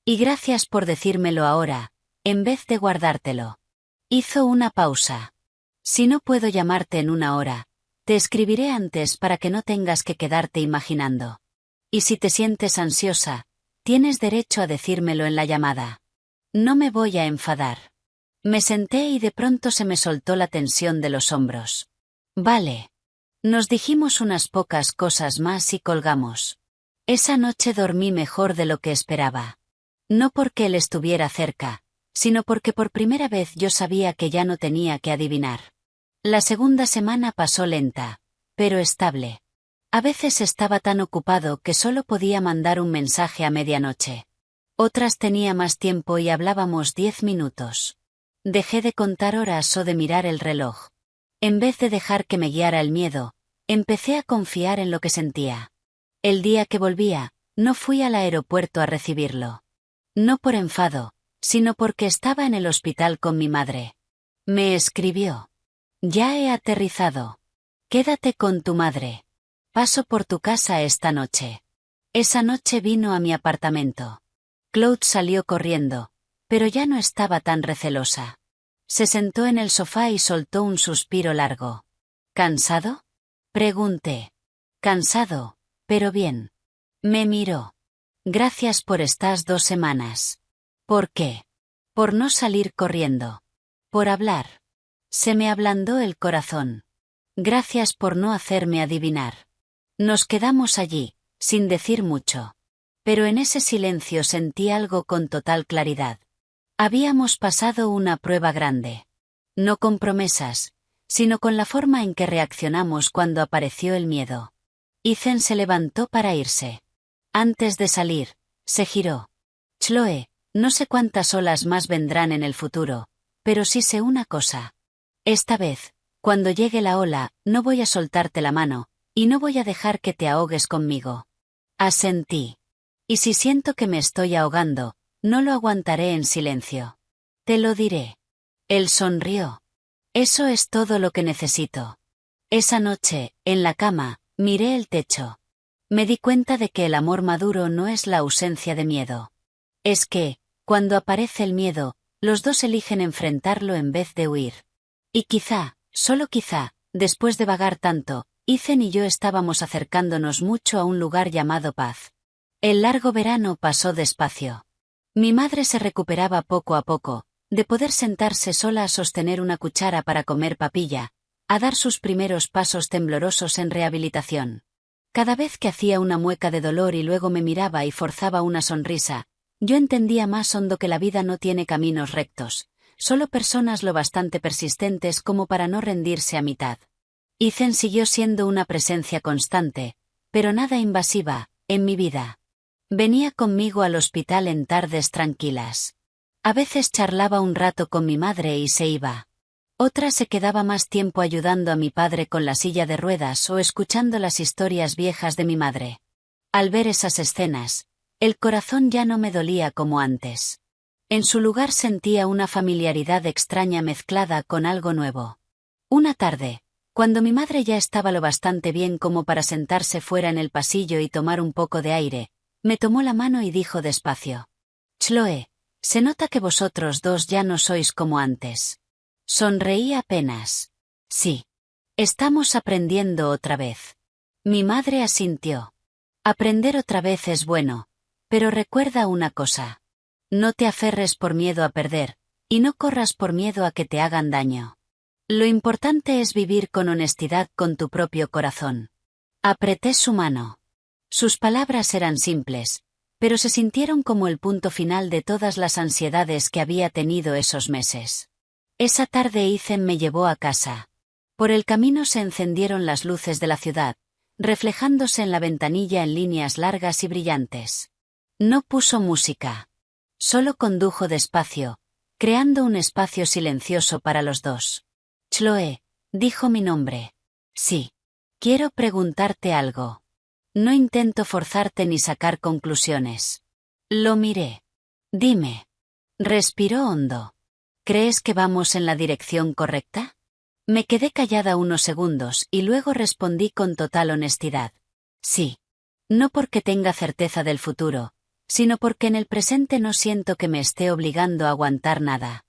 Y gracias por decírmelo ahora, en vez de guardártelo. Hizo una pausa. Si no puedo llamarte en una hora, te escribiré antes para que no tengas que quedarte imaginando. Y si te sientes ansiosa, tienes derecho a decírmelo en la llamada. No me voy a enfadar. Me senté y de pronto se me soltó la tensión de los hombros. Vale. Nos dijimos unas pocas cosas más y colgamos. Esa noche dormí mejor de lo que esperaba. No porque él estuviera cerca, sino porque por primera vez yo sabía que ya no tenía que adivinar. La segunda semana pasó lenta, pero estable. A veces estaba tan ocupado que solo podía mandar un mensaje a medianoche. Otras tenía más tiempo y hablábamos 10 minutos. Dejé de contar horas o de mirar el reloj. En vez de dejar que me guiara el miedo, empecé a confiar en lo que sentía. El día que volvía, no fui al aeropuerto a recibirlo. No por enfado, sino porque estaba en el hospital con mi madre. Me escribió. Ya he aterrizado. Quédate con tu madre. Paso por tu casa esta noche. Esa noche vino a mi apartamento. Claude salió corriendo, pero ya no estaba tan recelosa. Se sentó en el sofá y soltó un suspiro largo. ¿Cansado? Pregunté. Cansado, pero bien. Me miró. Gracias por estas 2 semanas. ¿Por qué? Por no salir corriendo. Por hablar. Se me ablandó el corazón. Gracias por no hacerme adivinar. Nos quedamos allí, sin decir mucho. Pero en ese silencio sentí algo con total claridad. Habíamos pasado una prueba grande. No con promesas, sino con la forma en que reaccionamos cuando apareció el miedo. Ethan se levantó para irse. Antes de salir, se giró. Chloe, no sé cuántas olas más vendrán en el futuro, pero sí sé una cosa. Esta vez, cuando llegue la ola, no voy a soltarte la mano, y no voy a dejar que te ahogues conmigo. Asentí. Y si siento que me estoy ahogando, no lo aguantaré en silencio. Te lo diré. Él sonrió. Eso es todo lo que necesito. Esa noche, en la cama, miré el techo. Me di cuenta de que el amor maduro no es la ausencia de miedo. Es que, cuando aparece el miedo, los dos eligen enfrentarlo en vez de huir. Y quizá, solo quizá, después de vagar tanto, Ethan y yo estábamos acercándonos mucho a un lugar llamado paz. El largo verano pasó despacio. Mi madre se recuperaba poco a poco, de poder sentarse sola a sostener una cuchara para comer papilla, a dar sus primeros pasos temblorosos en rehabilitación. Cada vez que hacía una mueca de dolor y luego me miraba y forzaba una sonrisa, yo entendía más hondo que la vida no tiene caminos rectos, solo personas lo bastante persistentes como para no rendirse a mitad. Ethan siguió siendo una presencia constante, pero nada invasiva, en mi vida. Venía conmigo al hospital en tardes tranquilas. A veces charlaba un rato con mi madre y se iba. Otra se quedaba más tiempo ayudando a mi padre con la silla de ruedas o escuchando las historias viejas de mi madre. Al ver esas escenas, el corazón ya no me dolía como antes. En su lugar sentía una familiaridad extraña mezclada con algo nuevo. Una tarde, cuando mi madre ya estaba lo bastante bien como para sentarse fuera en el pasillo y tomar un poco de aire, me tomó la mano y dijo despacio: Chloe, se nota que vosotros dos ya no sois como antes. Sonreí apenas. Sí. Estamos aprendiendo otra vez. Mi madre asintió. Aprender otra vez es bueno, pero recuerda una cosa. No te aferres por miedo a perder, y no corras por miedo a que te hagan daño. Lo importante es vivir con honestidad con tu propio corazón. Apreté su mano. Sus palabras eran simples, pero se sintieron como el punto final de todas las ansiedades que había tenido esos meses. Esa tarde Ethan me llevó a casa. Por el camino se encendieron las luces de la ciudad, reflejándose en la ventanilla en líneas largas y brillantes. No puso música. Solo condujo despacio, creando un espacio silencioso para los dos. Chloe, dijo mi nombre. Sí. Quiero preguntarte algo. No intento forzarte ni sacar conclusiones. Lo miré. Dime. Respiró hondo. ¿Crees que vamos en la dirección correcta? Me quedé callada unos segundos y luego respondí con total honestidad. Sí. No porque tenga certeza del futuro, sino porque en el presente no siento que me esté obligando a aguantar nada.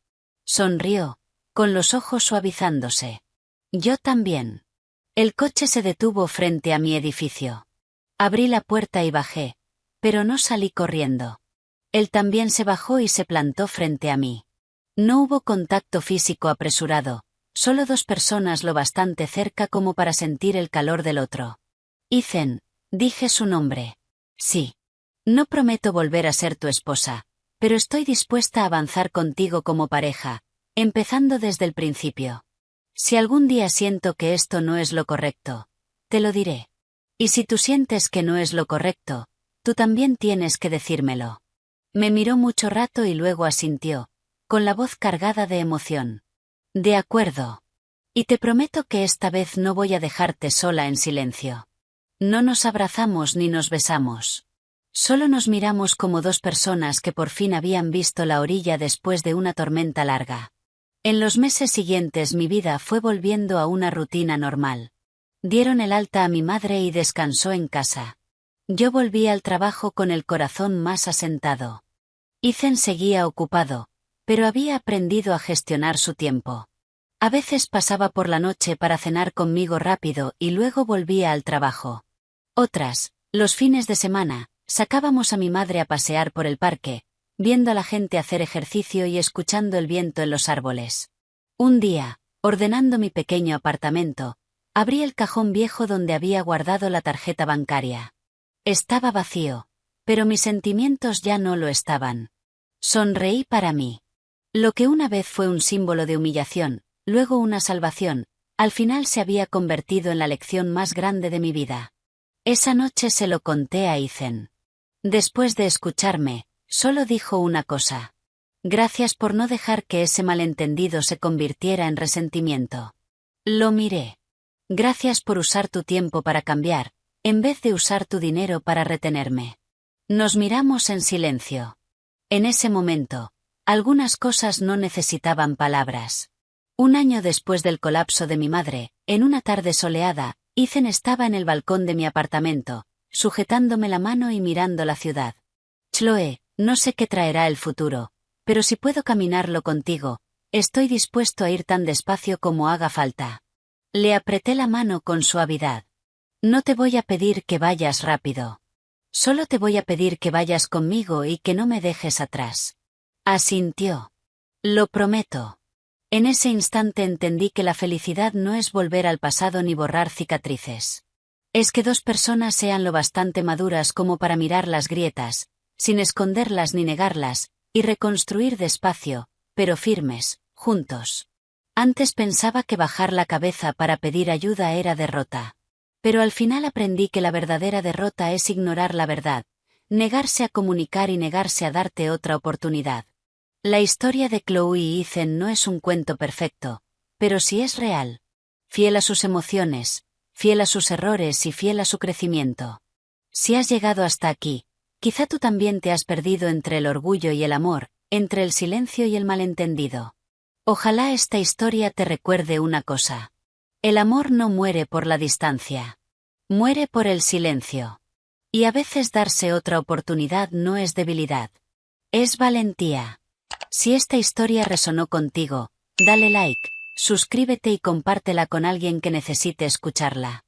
Sonrió, con los ojos suavizándose. Yo también. El coche se detuvo frente a mi edificio. Abrí la puerta y bajé, pero no salí corriendo. Él también se bajó y se plantó frente a mí. No hubo contacto físico apresurado, solo dos personas lo bastante cerca como para sentir el calor del otro. Ethan, dije su nombre. Sí. No prometo volver a ser tu esposa, pero estoy dispuesta a avanzar contigo como pareja, empezando desde el principio. Si algún día siento que esto no es lo correcto, te lo diré. Y si tú sientes que no es lo correcto, tú también tienes que decírmelo. Me miró mucho rato y luego asintió, con la voz cargada de emoción. De acuerdo. Y te prometo que esta vez no voy a dejarte sola en silencio. No nos abrazamos ni nos besamos. Solo nos miramos como dos personas que por fin habían visto la orilla después de una tormenta larga. En los meses siguientes mi vida fue volviendo a una rutina normal. Dieron el alta a mi madre y descansó en casa. Yo volví al trabajo con el corazón más asentado. Ethan seguía ocupado, pero había aprendido a gestionar su tiempo. A veces pasaba por la noche para cenar conmigo rápido y luego volvía al trabajo. Otras, los fines de semana, sacábamos a mi madre a pasear por el parque, viendo a la gente hacer ejercicio y escuchando el viento en los árboles. Un día, ordenando mi pequeño apartamento, abrí el cajón viejo donde había guardado la tarjeta bancaria. Estaba vacío, pero mis sentimientos ya no lo estaban. Sonreí para mí. Lo que una vez fue un símbolo de humillación, luego una salvación, al final se había convertido en la lección más grande de mi vida. Esa noche se lo conté a Ethan. Después de escucharme, solo dijo una cosa. Gracias por no dejar que ese malentendido se convirtiera en resentimiento. Lo miré. Gracias por usar tu tiempo para cambiar, en vez de usar tu dinero para retenerme. Nos miramos en silencio. En ese momento, algunas cosas no necesitaban palabras. Un año después del colapso de mi madre, en una tarde soleada, Ethan estaba en el balcón de mi apartamento, sujetándome la mano y mirando la ciudad. Chloe, no sé qué traerá el futuro, pero si puedo caminarlo contigo, estoy dispuesto a ir tan despacio como haga falta. Le apreté la mano con suavidad. No te voy a pedir que vayas rápido. Solo te voy a pedir que vayas conmigo y que no me dejes atrás. Asintió. Lo prometo. En ese instante entendí que la felicidad no es volver al pasado ni borrar cicatrices. Es que dos personas sean lo bastante maduras como para mirar las grietas, sin esconderlas ni negarlas, y reconstruir despacio, pero firmes, juntos. Antes pensaba que bajar la cabeza para pedir ayuda era derrota. Pero al final aprendí que la verdadera derrota es ignorar la verdad, negarse a comunicar y negarse a darte otra oportunidad. La historia de Chloe y Ethan no es un cuento perfecto, pero sí es real. Fiel a sus emociones, fiel a sus errores y fiel a su crecimiento. Si has llegado hasta aquí, quizá tú también te has perdido entre el orgullo y el amor, entre el silencio y el malentendido. Ojalá esta historia te recuerde una cosa. El amor no muere por la distancia. Muere por el silencio. Y a veces darse otra oportunidad no es debilidad. Es valentía. Si esta historia resonó contigo, dale like, suscríbete y compártela con alguien que necesite escucharla.